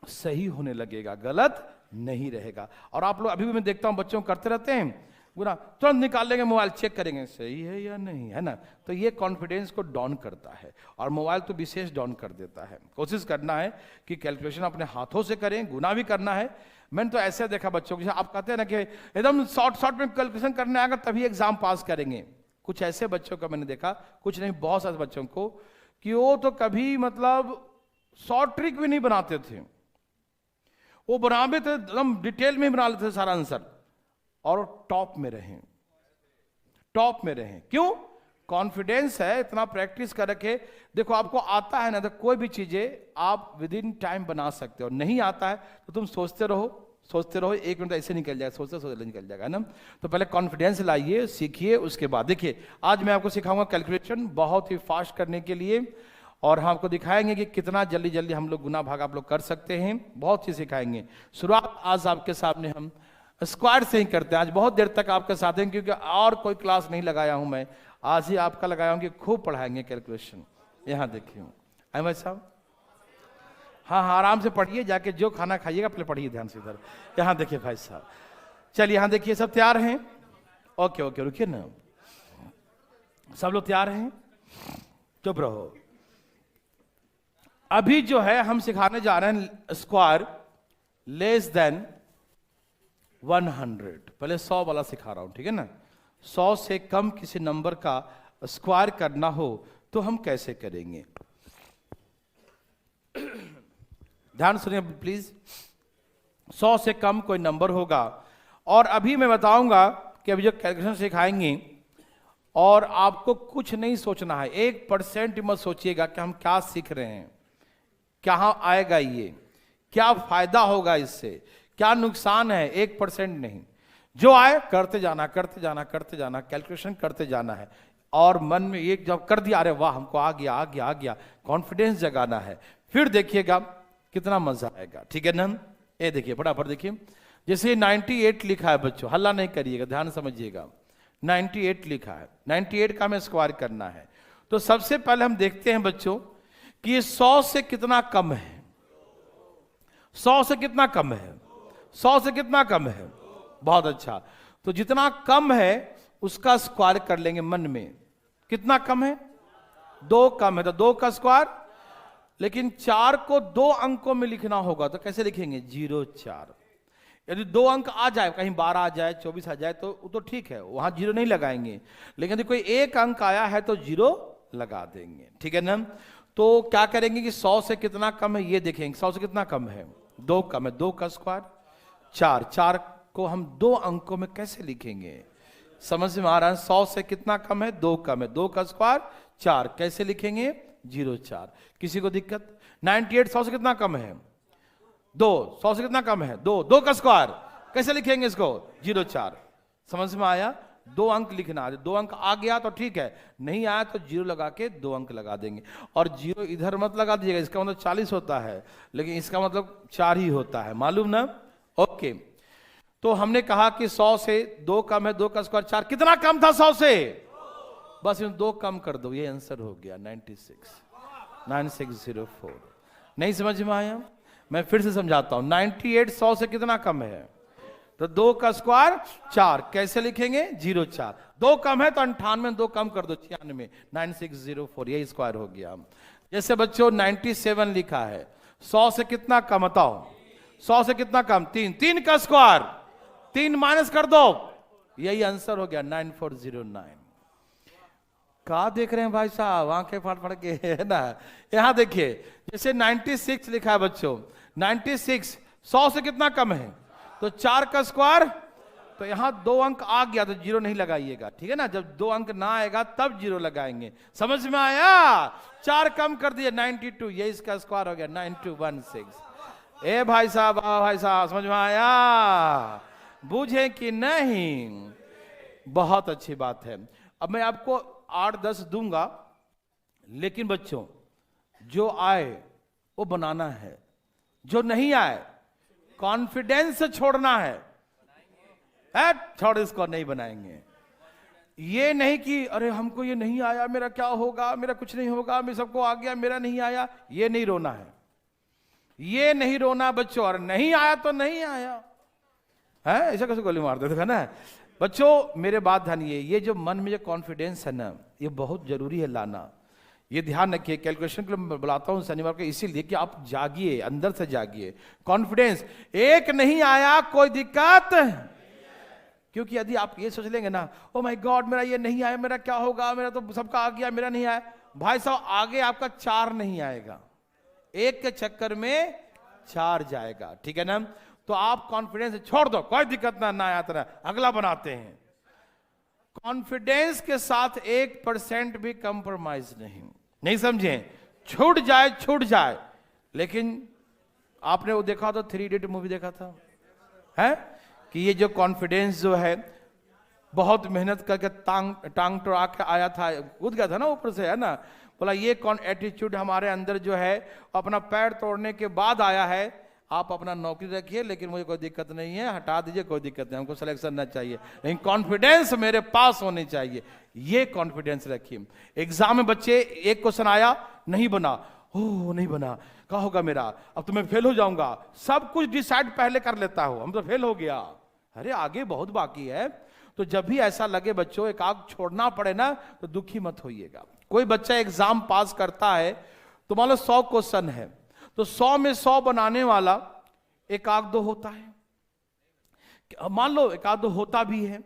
सही होने लगेगा, गलत नहीं रहेगा। और आप लोग अभी भी मैं देखता हूं बच्चों करते रहते हैं गुना, तुरंत निकाल लेंगे मोबाइल, चेक करेंगे सही है या नहीं, है ना। तो ये कॉन्फिडेंस को डाउन करता है, और मोबाइल तो विशेष डाउन कर देता है। कोशिश करना है कि कैलकुलेशन अपने हाथों से करें, गुना भी करना है। मैंने तो ऐसे देखा बच्चों को, आप कहते हैं ना कि एकदम शॉर्ट में कैलकुलेशन करने आएगा तभी एग्जाम पास करेंगे। कुछ ऐसे बच्चों का मैंने देखा, कुछ नहीं बहुत सारे बच्चों को, कि वो तो कभी मतलब शॉर्ट ट्रिक भी नहीं बनाते थे, वो बनाते थे एकदम डिटेल में बना लेते थे सारा आंसर, और टॉप में रहें, टॉप में रहें। क्यों? कॉन्फिडेंस है, इतना प्रैक्टिस कर रखे। देखो आपको आता है ना तो कोई भी चीजें आप विद इन टाइम बना सकते हो, नहीं आता है तो तुम सोचते रहो, 1 मिनट ऐसे निकल जाएगा, सोचते निकल जाएगा ना। तो पहले कॉन्फिडेंस लाइए, सीखिए, उसके बाद देखिए आज मैं आपको सिखाऊंगा कैलकुलेशन बहुत ही फास्ट करने के लिए, और हम आपको दिखाएंगे कि कितना जल्दी जल्दी हम लोग गुना भाग आप लोग कर सकते हैं, बहुत चीज सिखाएंगे। शुरुआत आज आपके सामने हम स्क्वायर से ही करते हैं। आज बहुत देर तक आपके साथ हैं क्योंकि और कोई क्लास नहीं लगाया हूं मैं, आज ही आपका लगाया हूं कि खूब पढ़ाएंगे कैलकुलेशन। यहां देखिए अहमद साहब, हाँ आराम से पढ़िए, जाके जो खाना खाइएगा पहले पढ़िए ध्यान से इधर। यहां देखिए भाई साहब, चलिए यहां देखिए, सब तैयार हैं? ओके ओके रुकिए ना, सब लोग तैयार हैं? चुप रहो। अभी जो है हम सिखाने जा रहे हैं स्क्वायर लेस देन 100। पहले 100 वाला सिखा रहा हूं, ठीक है ना। 100 से कम किसी नंबर का स्क्वायर करना हो तो हम कैसे करेंगे, ध्यान सुनिए प्लीज। 100 से कम कोई नंबर होगा, और अभी मैं बताऊंगा कि अभी जो कैलकुलेशन सिखाएंगे, और आपको कुछ नहीं सोचना है, 1% मत सोचिएगा कि हम क्या सीख रहे हैं, कहां आएगा ये, क्या फायदा होगा इससे, क्या नुकसान है, 1% नहीं। जो आए करते जाना, करते जाना, करते जाना, कैलकुलेशन करते जाना है, और मन में एक जब कर दिया, अरे वाह हमको आ गया आ गया आ गया, कॉन्फिडेंस जगाना है, फिर देखिएगा कितना मजा आएगा, ठीक है ना। ये देखिए फटाफट देखिए, जैसे 98 लिखा है बच्चों, हल्ला नहीं करिएगा, ध्यान समझिएगा। 98 लिखा है, 98 का हमें स्क्वायर करना है। तो सबसे पहले हम देखते हैं बच्चों कि ये 100 से कितना कम है, 100 से कितना कम है, 100 से कितना कम है। बहुत अच्छा, तो जितना कम है उसका स्क्वायर कर लेंगे मन में। कितना कम है? 2 कम है, तो 2 का स्क्वायर। लेकिन 4 को 2 अंकों में लिखना होगा, तो कैसे लिखेंगे? 0 4। यदि 2 अंक आ जाए, कहीं 12 आ जाए, 24 आ जाए, तो ठीक है, वहां 0 नहीं लगाएंगे। लेकिन यदि कोई 1 अंक आया है तो 0 लगा देंगे, ठीक है ना। तो क्या करेंगे कि 100 से कितना कम है ये देखेंगे। 100 से कितना कम है? 2 कम है, 2 का स्क्वायर 4। 4 को हम 2 अंकों में कैसे लिखेंगे, समझ में आ रहा है? 100 से कितना कम है? 2 कम है, 2 का स्क्वायर 4, कैसे लिखेंगे? 0 4। किसी को दिक्कत? 98 100 से कितना कम है? 2। 100 से कितना कम है? 2। 2 का स्क्वायर कैसे लिखेंगे इसको? 0 4। समझ में आया? 2 अंक लिखना है, 2 अंक आ गया तो ठीक है, नहीं आया तो 0 लगा के 2 अंक लगा देंगे। और 0 इधर मत लगा दीजिएगा, इसका मतलब 40 होता है, लेकिन इसका मतलब 4 ही होता है, मालूम ना। ओके, तो हमने कहा कि 100 से 2 कम है, 2 का स्क्वायर 4। कितना कम था 100 से? बस 2 कम कर दो, ये आंसर हो गया 9604। नहीं समझ में आया? मैं फिर से समझाता हूं। 98 100 से कितना कम है? तो 2 का स्क्वायर 4, कैसे लिखेंगे? 0 4। 2 कम है तो 98 2 कम कर दो, 96, 9604, यही स्क्वायर हो गया। जैसे बच्चों 97 लिखा है, 100 से कितना कम बताओ? 100 से कितना कम? 3। 3 का स्क्वायर 3 माइनस कर दो, यही आंसर हो गया 9409। कहा देख रहे हैं भाई साहब, आंखें फाड़ फाड़ के, है ना। यहां देखिए जैसे 96 लिखा है बच्चों, 96 100 से कितना कम है? तो 4 का स्क्वायर, तो यहां 2 अंक आ गया तो 0 नहीं लगाइएगा, ठीक है ना। जब 2 अंक ना आएगा तब 0 लगाएंगे, समझ में आया? 4 कम कर दिए 92, ये इसका स्क्वायर हो गया 9216। ए भाई साहब, भाई साहब समझ में आया? बूझे कि नहीं? बहुत अच्छी बात है। अब मैं आपको 8-10 दूंगा, लेकिन बच्चों जो आए वो बनाना है, जो नहीं आए कॉन्फिडेंस से छोड़ना है। छोड़, इसको नहीं बनाएंगे। ये नहीं कि अरे हमको ये नहीं आया, मेरा क्या होगा, मेरा कुछ नहीं होगा, मैं सबको आ गया, मेरा नहीं आया। ये नहीं रोना है, ये नहीं रोना बच्चों। और नहीं आया तो नहीं आया है, ऐसा कैसे गोली मार देते ना बच्चों। मेरे बात ध्यानिए, ये जो मन में जो कॉन्फिडेंस है ना, ये बहुत जरूरी है लाना। ये ध्यान रखिए, कैलकुलेशन के लिए मैं बुलाता हूं शनिवार को इसीलिए कि आप जागिए, अंदर से जागिए। कॉन्फिडेंस, एक नहीं आया कोई दिक्कत, क्योंकि यदि आप ये सोच लेंगे ना, ओ माय गॉड मेरा ये नहीं आया, मेरा क्या होगा, मेरा तो सबका आ गया, मेरा नहीं आया। भाई साहब आगे आपका 4 नहीं आएगा, एक के चक्कर में 4 जाएगा, ठीक है ना। तो आप कॉन्फिडेंस छोड़ दो, कोई दिक्कत ना आया तरह, अगला बनाते हैं। कॉन्फिडेंस के साथ 1% भी कंप्रोमाइज नहीं समझे। छूट जाए। लेकिन आपने वो देखा था 3 इडियट मूवी देखा था, है कि ये जो कॉन्फिडेंस जो है बहुत मेहनत करके टांग टोड़ा के आया था, कूद गया था ना ऊपर से, है ना। बोला ये कौन एटीट्यूड हमारे अंदर जो है अपना पैर तोड़ने के बाद आया है। आप अपना नौकरी रखिए, लेकिन मुझे कोई दिक्कत नहीं है, हटा दीजिए, कोई दिक्कत नहीं, हमको सिलेक्शन ना चाहिए, लेकिन कॉन्फिडेंस मेरे पास होनी चाहिए। ये कॉन्फिडेंस रखिए। एग्जाम में बच्चे एक क्वेश्चन आया नहीं बना, ओह नहीं बना, क्या होगा मेरा, अब तो मैं फेल हो जाऊंगा। सब कुछ डिसाइड पहले कर लेता हूं, हम तो फेल हो गया, अरे आगे बहुत बाकी है। तो जब भी ऐसा लगे बच्चों एक आग छोड़ना पड़े ना, तो दुखी मत होइएगा। कोई बच्चा एग्जाम पास करता है तो मान लो 100 क्वेश्चन है, तो 100 में 100 बनाने वाला एक आध दो होता है, मान लो एक आध दो होता भी है।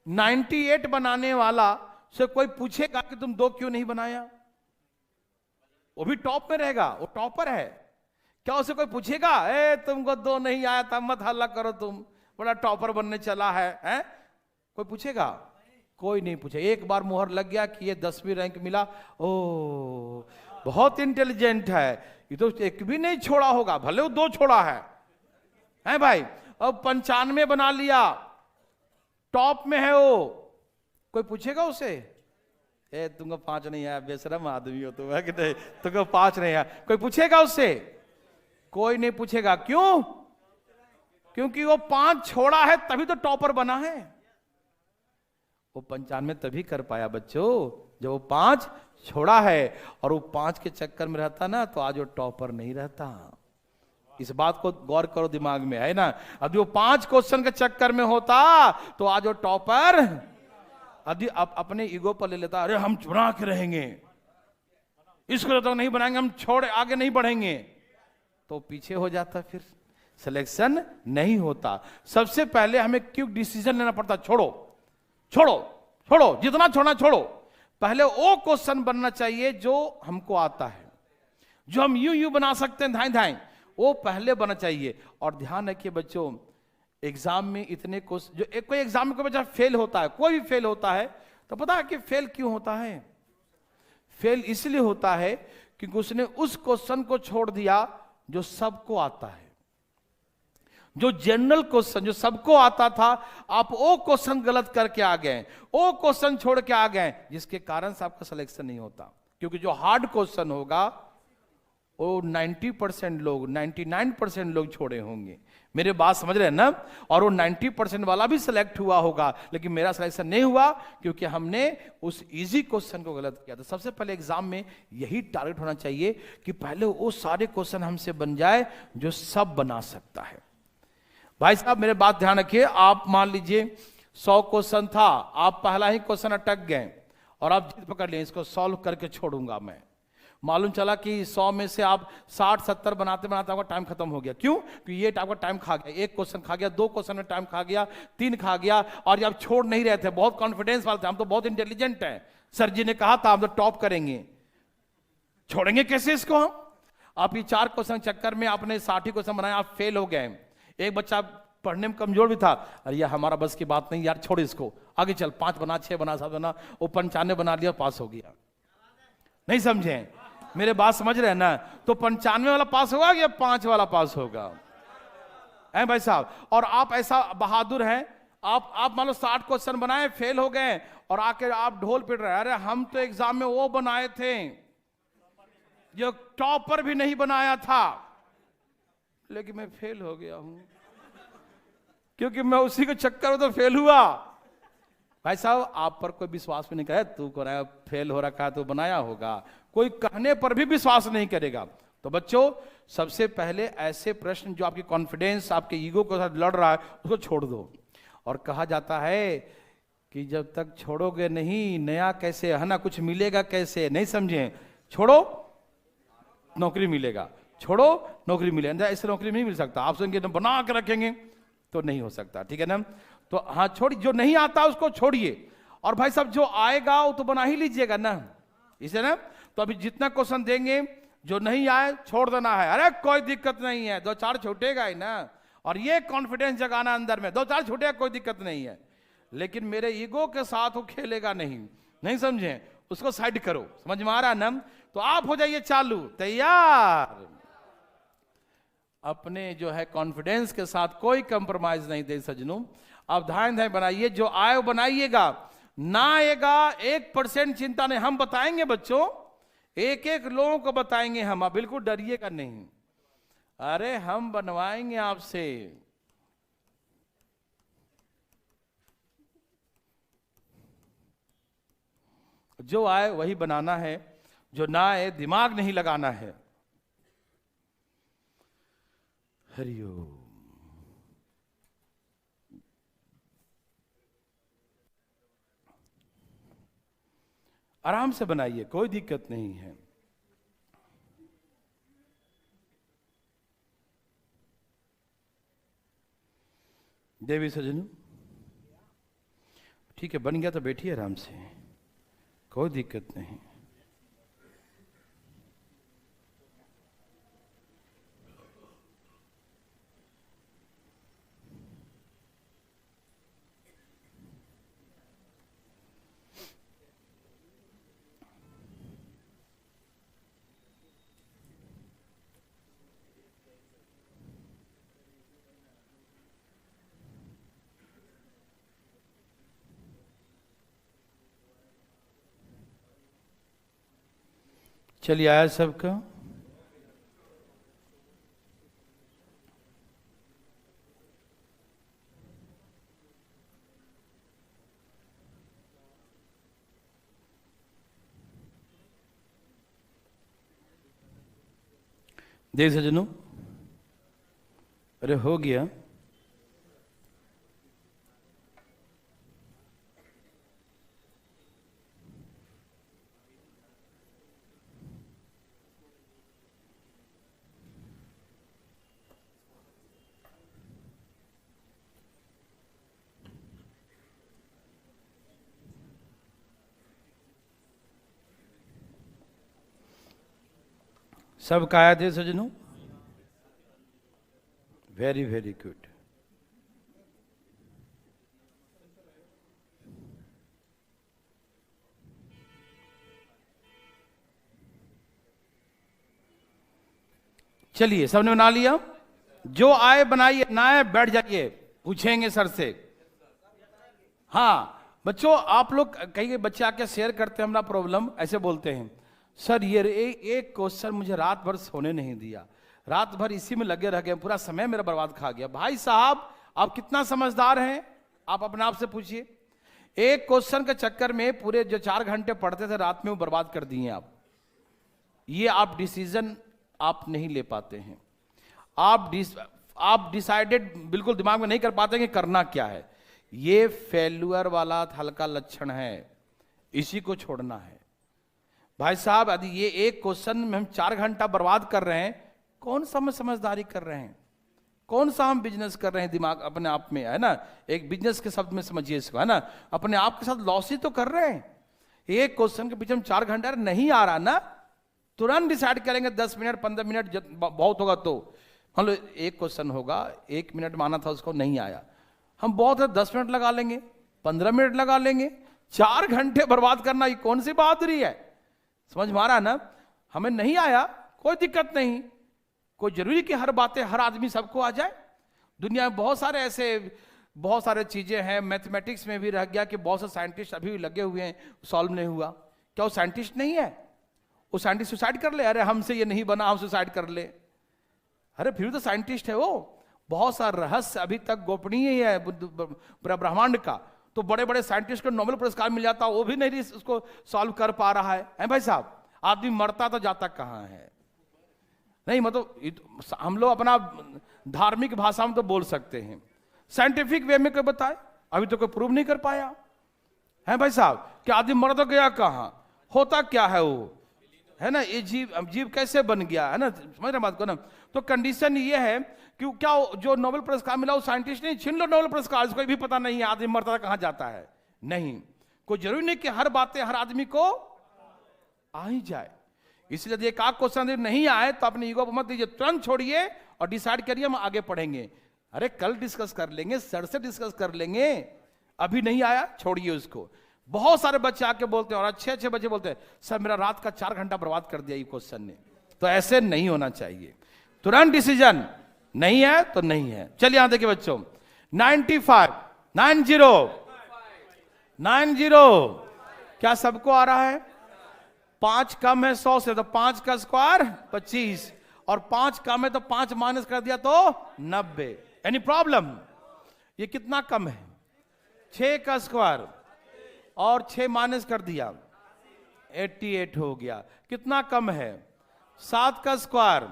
98 बनाने वाला से कोई पूछेगा कि तुम 2 क्यों नहीं बनाया, वो भी टॉप में रहेगा, वो टॉपर है, क्या उसे कोई पूछेगा ए तुमको 2 नहीं आया था, मत हल्ला करो, तुम बड़ा टॉपर बनने चला है? कोई पूछेगा? कोई नहीं पूछे। एक बार मोहर लग गया कि ये 10वीं रैंक मिला, ओ बहुत इंटेलिजेंट है, ये तो एक भी नहीं छोड़ा होगा, भले वो 2 छोड़ा है भाई। अब 95 बना लिया, टॉप में है वो, कोई पूछेगा उसे ए तुमको 5 नहीं आया, बेशरम आदमी हो तुम, है कि नहीं, तुमको 5 नहीं आया, कोई पूछेगा उससे? कोई नहीं पूछेगा। क्यों? क्योंकि वो 5 छोड़ा है, तभी तो टॉपर बना है। वो 95 तभी कर पाया बच्चों जब वो 5 छोड़ा है, और वो 5 के चक्कर में रहता ना, तो आज वो टॉपर नहीं रहता। इस बात को गौर करो दिमाग में, है ना। अब वो 5 क्वेश्चन के चक्कर में होता तो आज वो टॉपर, यदि अपने ईगो पर ले लेता, अरे हम बना के रहेंगे, इसको तो नहीं बनाएंगे, हम छोड़े आगे नहीं बढ़ेंगे, तो पीछे हो जाता, फिर सिलेक्शन नहीं होता। सबसे पहले हमें क्विक डिसीजन लेना पड़ता, छोड़ो, जितना छोड़ना छोड़ो। पहले वो क्वेश्चन बनना चाहिए जो हमको आता है, जो हम यूं बना सकते हैं धाई, वो पहले बनना चाहिए। और ध्यान रखिए बच्चों, एग्जाम में इतने क्वेश्चन, जो कोई एग्जाम में कोई बच्चा फेल होता है, कोई भी फेल होता है, तो पता है कि फेल क्यों होता है? फेल इसलिए होता है क्योंकि उसने उस क्वेश्चन को छोड़ दिया जो सबको आता है, जो जनरल क्वेश्चन जो सबको आता था, आप वो क्वेश्चन गलत करके आ गए, वो क्वेश्चन छोड़ के आ गए, जिसके कारण से आपका सिलेक्शन नहीं होता। क्योंकि जो हार्ड क्वेश्चन होगा वो 90% लोग, 99% लोग छोड़े होंगे। मेरे बात समझ रहे हैं ना। और वो 90% वाला भी सिलेक्ट हुआ होगा, लेकिन मेरा सिलेक्शन नहीं हुआ क्योंकि हमने उस इजी क्वेश्चन को गलत किया था। सबसे पहले एग्जाम में यही टारगेट होना चाहिए कि पहले वो सारे क्वेश्चन हमसे बन जाए जो सब बना सकता है। भाई साहब मेरे बात ध्यान रखिए, आप मान लीजिए 100 क्वेश्चन था, आप पहला ही क्वेश्चन अटक गए और आप जिद पकड़ लिए, इसको सॉल्व करके छोड़ूंगा मैं। मालूम चला कि 100 में से आप 60-70 बनाते बनाते आपका टाइम खत्म हो गया। क्यों? क्योंकि ये आपका टाइम खा गया, 1 क्वेश्चन खा गया, 2 क्वेश्चन में टाइम खा गया, 3 खा गया, और आप छोड़ नहीं रहे थे, बहुत कॉन्फिडेंस वाले थे, हम तो बहुत इंटेलिजेंट हैं, सर जी ने कहा था हम तो टॉप करेंगे, छोड़ेंगे कैसे इसको हम? आप ये 4 क्वेश्चन चक्कर में आपने 60 क्वेश्चन बनाए, आप फेल हो गए। एक बच्चा पढ़ने में कमजोर भी था, अरे यार हमारा बस की बात नहीं यार, छोड़ इसको, आगे चल, 5 बना, 6 बना, 7 बना, वो 95 बना लिया, पास हो गया। नहीं समझे? मेरे बात समझ रहे हैं ना। तो 95 वाला पास होगा या 5 वाला पास होगा? है भाई साहब। और आप ऐसा बहादुर हैं, आप मान लो 60 क्वेश्चन बनाए, फेल हो गए, और आके आप ढोल पिट रहे हैं, अरे हम तो एग्जाम में वो बनाए थे जो टॉपर भी नहीं बनाया था, लेकिन मैं फेल हो गया हूं, क्योंकि मैं उसी के चक्कर में तो फेल हुआ। भाई साहब आप पर कोई विश्वास भी नहीं करे, तू को फेल हो रखा है तो बनाया होगा, कोई कहने पर भी विश्वास नहीं करेगा। तो बच्चों सबसे पहले ऐसे प्रश्न जो आपकी कॉन्फिडेंस, आपके ईगो के साथ लड़ रहा है, उसको छोड़ दो। और कहा जाता है कि जब तक छोड़ोगे नहीं, नया कैसे है ना, कुछ मिलेगा कैसे, नहीं समझे? छोड़ो नौकरी मिलेगा, छोड़ो नौकरी मिलेगा, ऐसे नौकरी नहीं मिल सकता। आप सोचेंगे बना के रखेंगे तो नहीं हो सकता, ठीक है ना? तो हाँ छोड़िए, जो नहीं आता उसको छोड़िए, और भाई साहब जो आएगा वो तो बना ही लीजिएगा ना, इसे ना। तो अभी जितना क्वेश्चन देंगे, जो नहीं आए छोड़ देना है, अरे कोई दिक्कत नहीं है, 2-4 छूटेगा ही ना। और ये कॉन्फिडेंस जगाना अंदर में, 2-4 छूटेगा कोई दिक्कत नहीं है, लेकिन मेरे ईगो के साथ वो खेलेगा नहीं, नहीं समझे? उसको साइड करो, समझ में आ रहा ना? तो आप हो जाइए चालू, तैयार। अपने जो है कॉन्फिडेंस के साथ कोई कंप्रोमाइज नहीं दे सजनों। अब ध्यान बनाइए, जो आए वो बनाइएगा, ना आएगा 1% चिंता नहीं, हम बताएंगे बच्चों, एक एक लोगों को बताएंगे हम, आप बिल्कुल डरिएगा नहीं। अरे हम बनवाएंगे आपसे। जो आए वही बनाना है, जो ना आए दिमाग नहीं लगाना है। हरिओम। आराम से बनाइए, कोई दिक्कत नहीं है। देवी सजनों ठीक है, बन गया तो बैठिए आराम से, कोई दिक्कत नहीं। चलिए, आया सबका? देख सजनों, अरे हो गया। सबका आया थे सजनों? Very very good. चलिए, सबने बना लिया? जो आए बनाइए, ना आए बैठ जाइए, पूछेंगे सर से। हाँ बच्चों, आप लोग कई बच्चे आके शेयर करते हैं अपना प्रॉब्लम, ऐसे बोलते हैं सर ये एक क्वेश्चन मुझे रात भर सोने नहीं दिया, रात भर इसी में लगे रह गए, पूरा समय मेरा बर्बाद खा गया। भाई साहब आप कितना समझदार हैं, आप अपने आप से पूछिए। एक क्वेश्चन के चक्कर में पूरे जो 4 घंटे पढ़ते थे रात में, वो बर्बाद कर दिए आप। ये आप डिसीजन आप नहीं ले पाते हैं, आप डिसाइडेड बिल्कुल दिमाग में नहीं कर पाते कि करना क्या है। ये फेल्यूअर वाला हल्का लक्षण है, इसी को छोड़ना है। भाई साहब यदि ये एक क्वेश्चन में हम 4 घंटा बर्बाद कर रहे हैं, कौन सा हम समझदारी कर रहे हैं, कौन सा हम बिजनेस कर रहे हैं दिमाग अपने आप में, है ना? एक बिजनेस के शब्द में समझिए इसको, है ना? अपने आप के साथ लॉस ही तो कर रहे हैं। एक क्वेश्चन के पीछे हम 4 घंटा नहीं आ रहा ना, तुरंत डिसाइड करेंगे 10 मिनट 15 मिनट बहुत होगा तो। मान लो एक क्वेश्चन होगा, 1 मिनट माना था, उसको नहीं आया, हम बहुत है 10 मिनट लगा लेंगे, 15 मिनट लगा लेंगे। 4 घंटे बर्बाद करना ये कौन सी बहादुरी है? समझ में आ रहा ना? हमें नहीं आया कोई दिक्कत नहीं, कोई जरूरी कि हर बातें हर आदमी सबको आ जाए? दुनिया में बहुत सारे चीजें हैं। मैथमेटिक्स में भी रह गया कि बहुत से साइंटिस्ट अभी भी लगे हुए हैं, सॉल्व नहीं हुआ। क्या वो साइंटिस्ट नहीं है? वो साइंटिस्ट सुसाइड कर ले, अरे हमसे ये नहीं बना, हम सुसाइड कर ले। अरे फिर तो साइंटिस्ट है वो। बहुत सा रहस्य अभी तक गोपनीय है ब्रह्मांड का, तो बड़े बड़े साइंटिस्ट को नोबेल पुरस्कार मिल जाता, वो भी नहीं उसको सॉल्व कर पा रहा है भाई साहब। आदमी मरता तो जाता कहां है? नहीं मतलब हम लोग अपना धार्मिक भाषा में तो बोल सकते हैं, साइंटिफिक वे में कोई बताए, अभी तो कोई प्रूव नहीं कर पाया है भाई साहब कि आदमी मर तो गया कहां, होता क्या है वो, है ना, ये जीव कैसे बन गया, है ना, समझ रहे बात को ना। तो कंडीशन ये है कि क्या जो नोबेल पुरस्कार मिला वो साइंटिस्ट नहीं, छीन लो नोबेल पुरस्कार, इसको भी पता नहीं है आदमी मरता कहां जाता है। नहीं, कोई जरूरी नहीं कि हर बातें हर आदमी को आ ही जाए। इसलिए यदि एक आध क्वेश्चन नहीं आए तो अपने ईगो पर मत दीजिए, तुरंत छोड़िए और डिसाइड करिए हम आगे पढ़ेंगे। अरे कल डिस्कस कर लेंगे, सर से डिस्कस कर लेंगे, अभी नहीं आया छोड़िए उसको। बहुत सारे बच्चे आके बोलते हैं और अच्छे अच्छे बच्चे बोलते हैं सर मेरा रात का 4 घंटा बर्बाद कर दिया ये क्वेश्चन ने। तो ऐसे नहीं होना चाहिए, तुरंत डिसीजन, नहीं है तो नहीं है। चलिए यहां देखिए बच्चों, 95 90 क्या सबको आ रहा है? 5 कम है 100 से तो 5 का स्क्वायर 25, और 5 कम है तो 5 माइनस कर दिया तो 90। Any problem? ये कितना कम है? 6 का स्क्वायर और 6 माइनस कर दिया 88 हो गया। कितना कम है? 7 का स्क्वायर,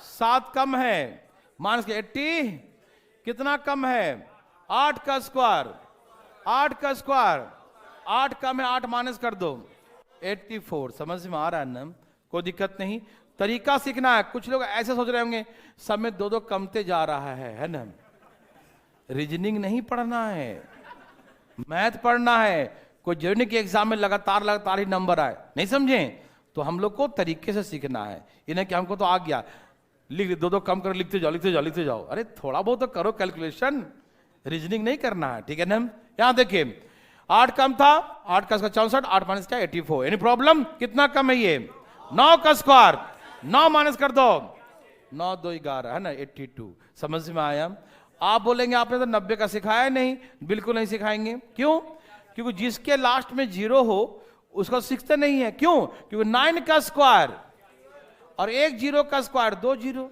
7 कम है माइनस के 80, कितना कम है? 8 का स्क्वायर, 8 का स्क्वायर, 8 कम है 8 माइनस कर दो 84। समझ में आ रहा है ना? कोई दिक्कत नहीं, तरीका सीखना है। कुछ लोग ऐसे सोच रहे होंगे सब में 2-2 कमते जा रहा है ना। रीजनिंग नहीं पढ़ना है, मैथ पढ़ना है। कोई जरूरी कि एग्जाम में लगातार ही नंबर आए, नहीं समझे? तो हम लोग को तरीके से सीखना है, इन्हें कि हमको तो आ गया लिख 2-2 कम कर, लिखते जाओ। अरे थोड़ा बहुत तो करो कैलकुलेशन, रीजनिंग नहीं करना है, ठीक है ना। यहां देखिए 8 कम था, 8 का स्क्वायर 64, 8 माइनस क्या 84। Any problem? कितना कम है ये? 9 का स्क्वायर, 9 माइनस कर दो 9 2 11, है ना 82। समझ में आया? आप बोलेंगे आपने तो 90 का सिखाया नहीं। बिल्कुल नहीं सिखाएंगे। क्यों? क्योंकि जिसके लास्ट में 0 हो उसको सीखते नहीं है। क्यों? क्योंकि 9 का स्क्वायर और 1 0 का स्क्वायर 2 0,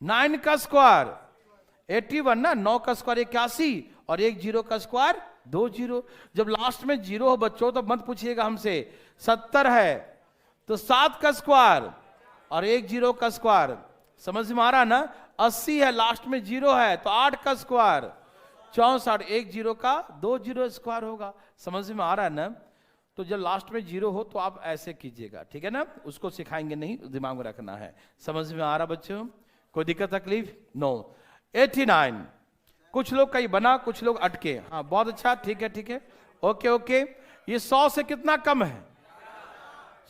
9 का स्क्वायर 81 ना, 9 का स्क्वायर 81 और 1 0 का स्क्वायर 2 0। जब लास्ट में 0 हो बच्चों तो मत पूछिएगा हमसे। 70 है तो 7 का स्क्वायर और 1 0 का स्क्वायर, समझ में आ रहा ना। 80 है लास्ट में 0 है तो 8 का स्क्वायर 64, 1 0 का 2 0 स्क्वायर होगा। समझ में आ रहा है ना? तो जब लास्ट में 0 हो तो आप ऐसे कीजिएगा, ठीक है ना। उसको सिखाएंगे नहीं, दिमाग में रखना है। समझ में आ रहा बच्चों? कोई दिक्कत तकलीफ? नो। 89 कुछ लोग कहीं बना, कुछ लोग अटके। हाँ बहुत अच्छा, ठीक है ओके। ये 100 से कितना कम है?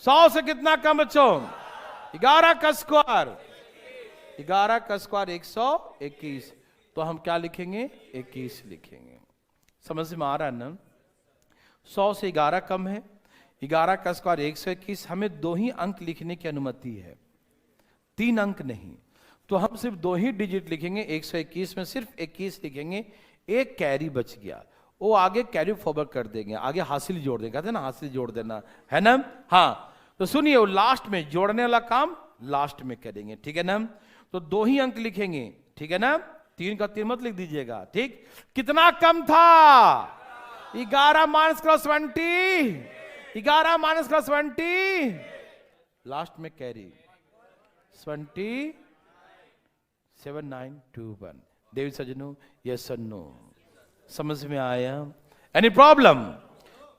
100 से कितना कम बच्चों? 11 का स्क्वायर, 11 का स्क्वायर 121। तो हम क्या लिखेंगे? 21 लिखेंगे। समझ में आ रहा है ना? 100 से 11 कम है, 11 का स्क्वायर 121। हमें 2 ही अंक लिखने की अनुमति है, 3 अंक नहीं। तो हम सिर्फ 2 ही डिजिट लिखेंगे। 121 में सिर्फ 21 लिखेंगे। एक कैरी बच गया, वो आगे कैरी फॉरवर्ड कर देंगे, आगे हासिल जोड़ देंगे, कहते हैं ना हासिल जोड़ देना, है ना। हाँ तो सुनिए, वो लास्ट में जोड़ने वाला काम लास्ट में करेंगे, ठीक है ना। तो 2 ही अंक लिखेंगे, ठीक है ना। 3 का 3 मत लिख दीजिएगा, ठीक। कितना कम था? 11 minus cross 20, 11 minus cross 20, last में कैरी 20 7921। देवी सजनों, यस और नो? समझ में आया? Any problem?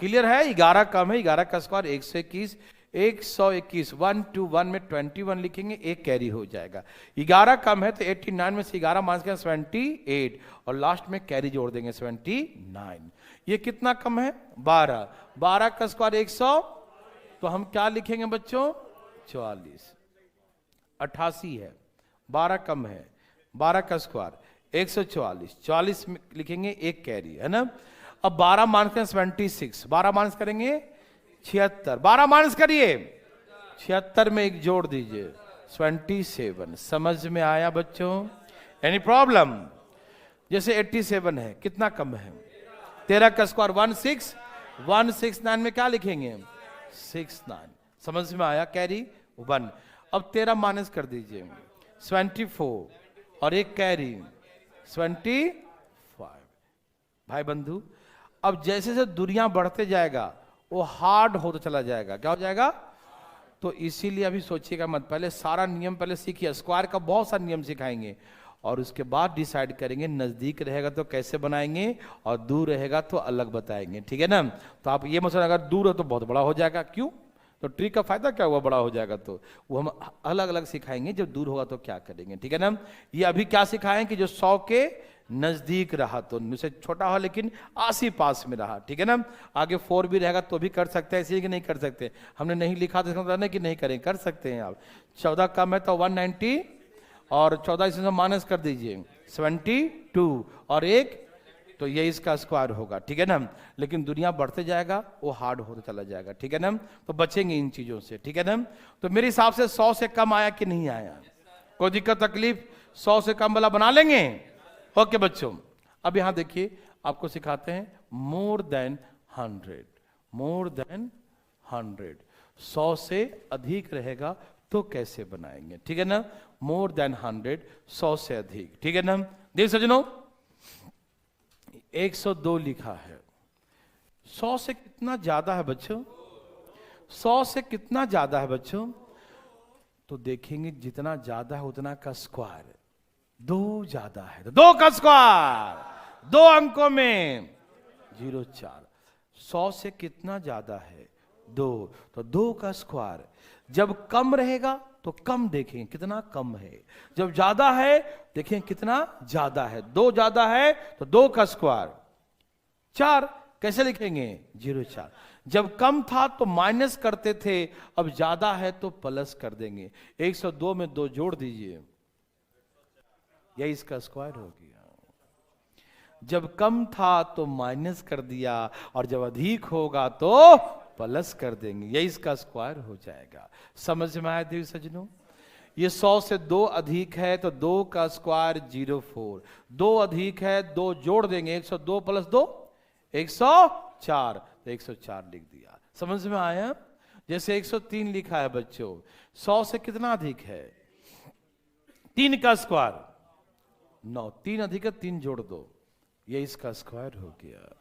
क्लियर है? 11 कम है, 11 का स्क्वायर 121, 121 1 2 1 में 21 लिखेंगे, एक कैरी हो जाएगा। 11 कम है तो 89 में से 11 माइनस 78 और लास्ट में कैरी जोड़ देंगे 79। ये कितना कम है? 12, 12 का स्क्वायर 100, तो हम क्या लिखेंगे बच्चों? 44। 88 है, 12 कम है, 12 का स्क्वायर 144, 44 में लिखेंगे, एक कैरी, है ना। अब 12 माइनस करें 76, 12 माइनस करेंगे 76, 12 माइनस करिए 76 में एक जोड़ दीजिए 27। समझ में आया बच्चों? Any problem? जैसे 87 है, कितना कम है? 13 का स्क्वायर 16, 169 में क्या लिखेंगे? 69। समझ में आया? कैरी 1। अब 13 माइनस कर दीजिए 24 और एक कैरी 25। भाई बंधु, अब जैसे जैसे दुनिया बढ़ते जाएगा वो हार्ड होता चला जाएगा। क्या हो जाएगा? तो इसीलिए अभी सोचिएगा मत, पहले सारा नियम पहले सीखिए। स्क्वायर का बहुत सारे नियम सिखाएंगे और उसके बाद डिसाइड करेंगे नजदीक रहेगा तो कैसे बनाएंगे और दूर रहेगा तो अलग बताएंगे, ठीक है ना। तो आप ये मत सोचना अगर दूर हो तो बहुत बड़ा हो जाएगा, क्यों? तो ट्रिक का फायदा क्या हुआ बड़ा हो जाएगा? तो वो हम अलग अलग सिखाएंगे, जब दूर होगा तो क्या करेंगे, ठीक है ना। ये अभी क्या सिखाएं कि जो 100 के नजदीक रहा तो मुझसे छोटा हो लेकिन आस ही पास में रहा, ठीक है ना। आगे 4 भी रहेगा तो भी कर सकते हैं, ऐसे कि नहीं कर सकते। हमने नहीं लिखा तो इसका मतलब नहीं कि नहीं करें, कर सकते हैं आप। 14 कम है तो 190 और 14 इसमें माइनस कर दीजिए 72 और 1 तो ये इसका स्क्वायर होगा, ठीक है ना। लेकिन दुनिया बढ़ते जाएगा वो हार्ड होता चला जाएगा, ठीक है ना। तो बचेंगे इन चीजों से, ठीक है ना। तो मेरे हिसाब से 100 से कम आया कि नहीं आया? कोई दिक्कत तकलीफ? 100 से कम वाला बना लेंगे? ओके बच्चों, अब यहां देखिए आपको सिखाते हैं मोर देन 100। मोर देन 100 100 से अधिक रहेगा तो कैसे बनाएंगे, ठीक है ना। मोर देन 100 100 से अधिक, ठीक है ना। देख सजनों 102 लिखा है, 100 से कितना ज्यादा है बच्चों? 100 से कितना ज्यादा है बच्चों? तो देखेंगे जितना ज्यादा है उतना का स्क्वायर 2 ज्यादा है तो 2 का स्क्वायर 2 अंकों में 04। 100 से कितना ज्यादा है? 2 तो 2 का स्क्वायर। जब कम रहेगा तो कम देखें कितना कम है, जब ज्यादा है देखें कितना ज्यादा है। 2 ज्यादा है तो 2 का स्क्वायर 4। कैसे लिखेंगे? 04। जब कम था तो माइनस करते थे, अब ज्यादा है तो प्लस कर देंगे। 102 में 2 जोड़ दीजिए, यही इसका स्क्वायर हो गया। जब कम था तो माइनस कर दिया और जब अधिक होगा तो प्लस कर देंगे, यही इसका स्क्वायर हो जाएगा। समझ में आया देवी सज्जनों? ये 100 से 2 अधिक है तो 2 का स्क्वायर 04। 2 अधिक है 2 जोड़ देंगे, 102 प्लस 2 104 तो 104 लिख दिया। समझ में आया? जैसे 103 लिखा है बच्चों, 100 से कितना अधिक है? 3 का स्क्वायर 9। 3 अधिक है 3 जोड़ दो, ये इसका स्क्वायर हो गया।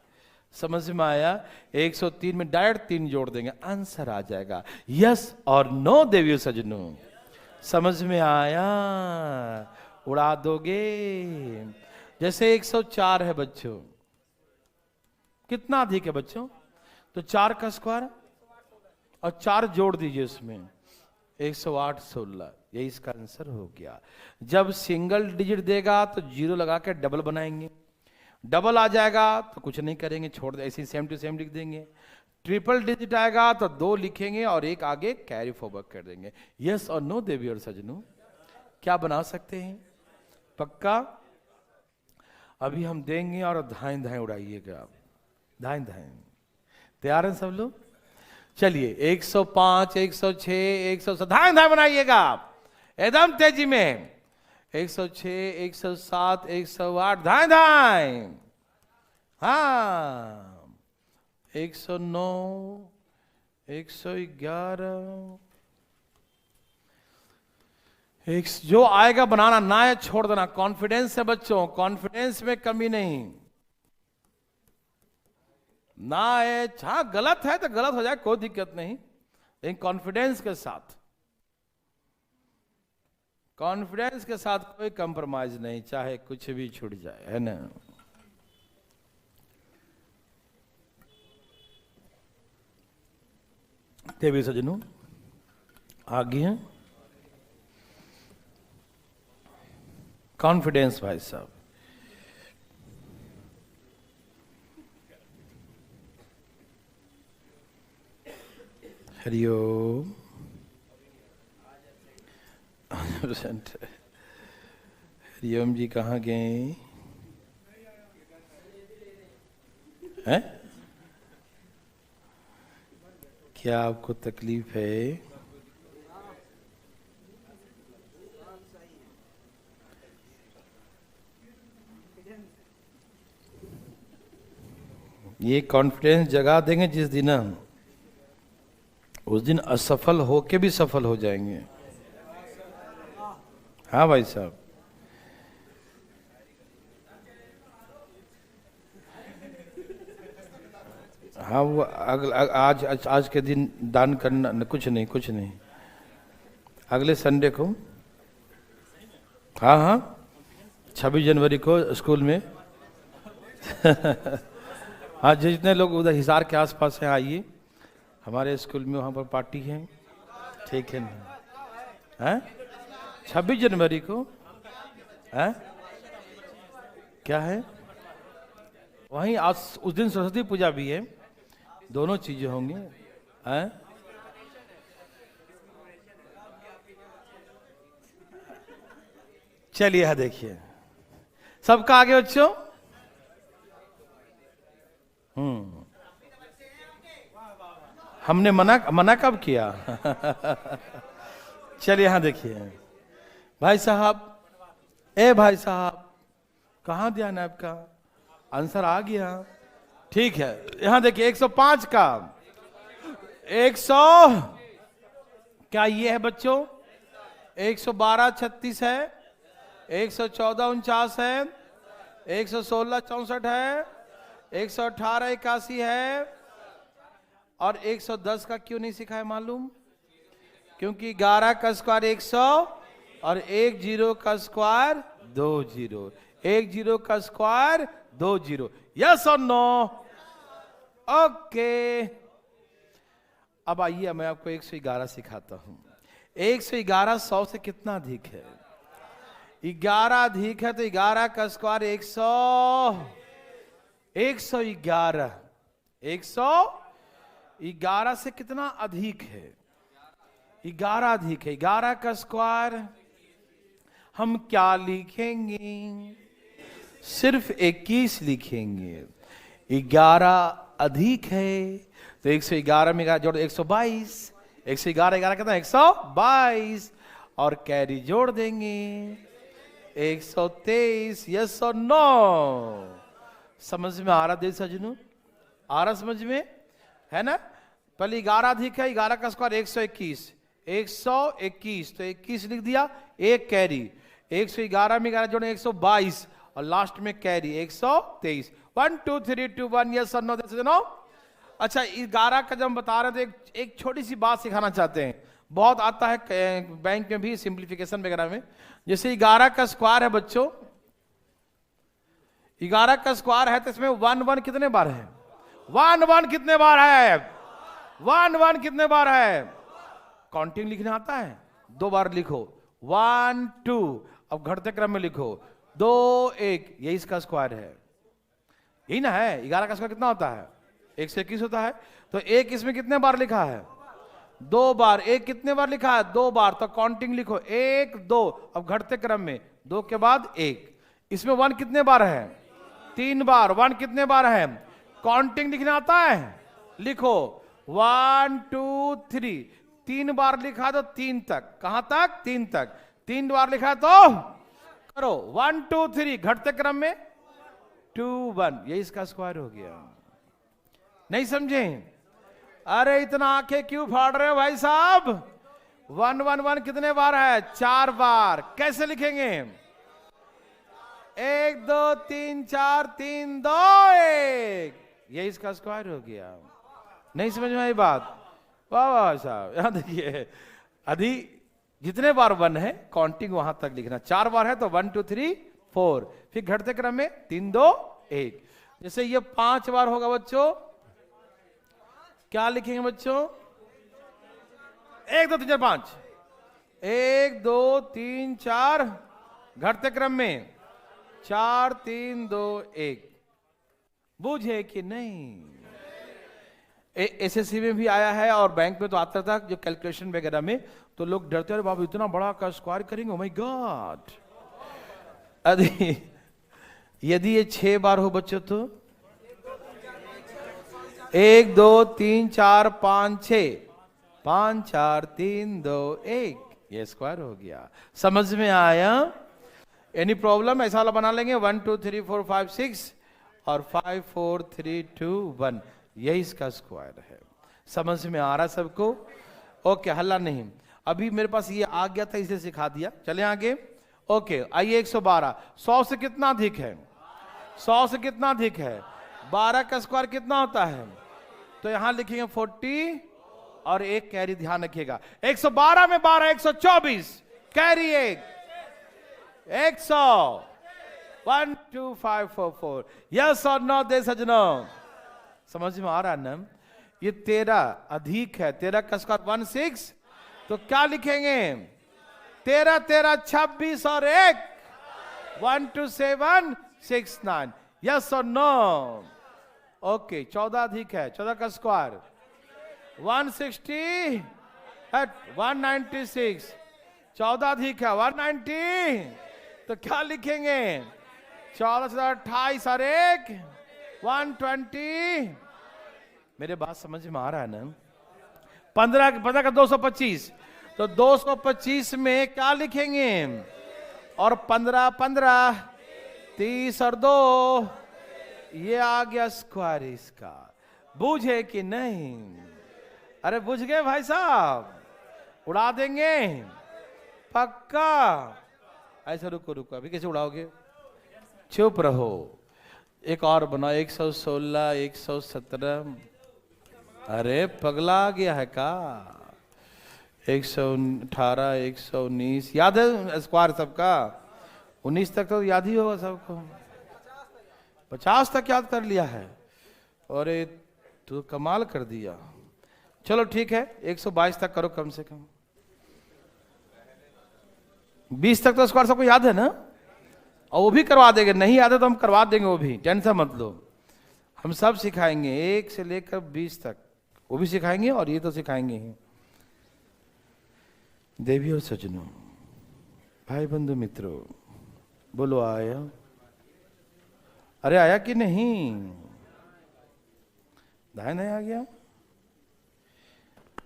समझ में आया? 103 में डायरेक्ट 3 जोड़ देंगे, आंसर आ जाएगा। यस और नो देवियों सजनों, समझ में आया? उड़ा दोगे। जैसे 104 है बच्चों, कितना अधिक है बच्चों? तो 4 का स्क्वायर और 4 जोड़ दीजिए उसमें, 108 16, यही इसका आंसर हो गया। जब सिंगल डिजिट देगा तो 0 लगा के डबल बनाएंगे, डबल आ जाएगा तो कुछ नहीं करेंगे, छोड़ दे, ऐसे सेम टू सेम लिख देंगे। ट्रिपल डिजिट आएगा तो 2 लिखेंगे और 1 आगे कैरी फॉरवर्ड कर देंगे। यस और नो देवी और सजनों, क्या बना सकते हैं? पक्का? अभी हम देंगे और धाएं धाएं उड़ाइएगा आप, धाएं धाएं। तैयार हैं सब लोग? चलिए 105 106 107 धाएं धाएं बनाइएगा आप एकदम तेजी में। 106 107 108 धाएं धाएं। हाँ 109 111 जो आएगा बनाना, ना है छोड़ देना। कॉन्फिडेंस है बच्चों, कॉन्फिडेंस में कमी नहीं। ना है हाँ गलत है तो गलत हो जाए, कोई दिक्कत नहीं, लेकिन कॉन्फिडेंस के साथ, कॉन्फिडेंस के साथ कोई कंप्रोमाइज नहीं, चाहे कुछ भी छूट जाए, है ना। देवी सजनों आगे हैं कॉन्फिडेंस भाई साहब। हरिओम। हरिओम जी कहाँ गए हैं? क्या आपको तकलीफ है? ये कॉन्फिडेंस जगा देंगे जिस दिन, उस दिन असफल होके भी सफल हो जाएंगे। हाँ भाई साहब, हाँ वो आज के दिन दान करना कुछ नहीं। अगले संडे को, हाँ 26 जनवरी को स्कूल में हाँ जितने लोग उधर हिसार के आसपास हैं आइए, हमारे स्कूल में वहाँ पर पार्टी है, ठीक है ना? 26 जनवरी को है क्या है वहीं, आज उस दिन सरस्वती पूजा भी है, दोनों चीजें होंगी। हैं चलिए यह देखिए सबका आगे बच्चों। हमने मना कब किया चलिए यहां देखिए भाई साहब, भाई साहब कहां ध्यान है आपका? आंसर आ गया, ठीक है। यहां देखिए 105 का 100 क्या ये है बच्चों? 112 36 है, 114 49 है, 116 64 है, 118 81 है, और 110 का क्यों नहीं सिखाया मालूम? क्योंकि 11 का स्क्वायर 100 और 1 0 का स्क्वायर 2 0, 1 0 का स्क्वायर 2 0। यस और नो? ओके। अब आइए मैं आपको 111 सिखाता हूं। 111 100 से कितना अधिक है? 11 अधिक है तो 11 का स्क्वायर 100, 111। 111 से कितना अधिक है? 11 अधिक है। 11 का स्क्वायर हम क्या लिखेंगे? सिर्फ 21 लिखेंगे। 11 अधिक है तो 111 में जोड़ 122, 111 11 कितना 122, और कैरी जोड़ देंगे 123। यस और नो? समझ में आ रहा दे सजनू? आ रहा समझ में है ना? पहले 11 अधिक है, 11 का स्क्वायर 121, 121 तो 21 लिख दिया, एक कैरी 111 में 11 जोड़े 122 और लास्ट में कैरी 123। 1 2 3 2 1। यस और नो दे सजनों? अच्छा 11 का जब हम बता रहे थे एक छोटी सी बात सिखाना चाहते हैं, बहुत आता है बैंक में भी सिंप्लीफिकेशन वगैरह में। जैसे 11 का स्क्वायर है बच्चों, 11 का स्क्वायर है तो इसमें 1 1 कितने बार है? 1 1 कितने बार है? 1 1 कितने बार है? काउंटिंग लिखना आता है? 2 बार लिखो 1 2, अब घटते क्रम में लिखो 2 1, यही इसका स्क्वायर है, यही ना है? 11 का स्क्वायर कितना होता है? 121 होता है। तो 1 इसमें कितने बार लिखा है? 2 बार। 1 कितने बार लिखा है? 2 बार। तो काउंटिंग लिखो 1 2, अब घटते क्रम में 2 के बाद 1। इसमें 1 कितने बार है? 3 बार। 1 कितने बार है? काउंटिंग लिखना आता है? लिखो 1 2 3, 3 बार लिखा तो 3 तक। कहां तक? 3 तक। 3 बार लिखा तो करो 1 2 3, घटते क्रम में 2 1, ये इसका स्क्वायर हो गया। नहीं समझे? अरे इतना आंखें क्यों फाड़ रहे हो भाई साहब? 1 1 1 कितने बार है? 4 बार। कैसे लिखेंगे? 1 2 3 4 3 2 1, ये इसका स्क्वायर हो गया। नहीं समझ में आई बात? वाह वाह साहब। यहां देखिए अधि जितने बार 1 है काउंटिंग वहां तक लिखना। 4 बार है तो 1 2 3 4, फिर घटते क्रम में 3 2 1। जैसे ये 5 बार होगा बच्चों, क्या लिखेंगे बच्चों? 1 2 3 4 5, 1 2 3 4, घटते क्रम में 4 3 2 1। बूझे कि नहीं? एसएससी में भी आया है और बैंक में तो आता था जो कैलकुलेशन वगैरह में, तो लोग डरते हैं बाबू इतना बड़ा का स्क्वायर करेंगे, ओह माय गॉड। यदि ये 6 बार हो बच्चों तो 1 2 3 4 5 6, 5 4 3 2 1, ये स्क्वायर हो गया। समझ में आया? Any problem? ऐसा वाला बना लेंगे 1 2 3 4 5 6 और 5 4 3 2 1, यही इसका स्क्वायर है। समझ में आ रहा सबको? ओके, हल्ला नहीं। अभी मेरे पास ये आ गया था इसलिए सिखा दिया। चले आगे। ओके आइए 112। 100 से कितना अधिक है? 100 से कितना अधिक है? 12 का स्क्वायर कितना होता है? तो यहां लिखेंगे 40 और एक कैरी, ध्यान रखिएगा। 112 में 12, 124 कैरी एक, 100, 1 2 5 4 4। यस और नो दे सजनों, समझ में आ रहा है ना? ये 13 अधिक है, 13 का स्क्वायर 16, तो क्या लिखेंगे? 13 13 26 और 1 1 2 7 6 9। यस और नो? ओके, 14 अधिक है, 14 का स्क्वायर 160 196, 14 अधिक है 190, तो क्या लिखेंगे? 14 28 और 1 120। मेरे बात समझ में आ रहा है ना? 15 का 225, तो 225 में क्या लिखेंगे? और 15 15 30 और 2, ये आ गया स्क्वायर इसका। बूझे कि नहीं? अरे बुझ गए भाई साहब? उड़ा देंगे पक्का? ऐसा रुको रुको, अभी कैसे उड़ाओगे? चुप रहो। एक और बनाओ, 116 117। अरे पगला गया है का? 118 119 याद है स्क्वायर सबका? 19 तक तो याद ही होगा सबको। 50 तक याद कर लिया है। अरे तू कमाल कर दिया। चलो ठीक है, 122 तक करो कम से कम। 20 तक तो स्क्वायर सबको याद है ना? और वो भी करवा देंगे, नहीं याद है तो हम करवा देंगे, वो भी टेंशन मत लो। हम सब सिखाएंगे 1 से लेकर 20 तक, वो भी सिखाएंगे और ये तो सिखाएंगे ही। देवी और सजनों, भाई बंधु मित्रों, बोलो आया? अरे आया कि नहीं? दाएं नहीं आ गया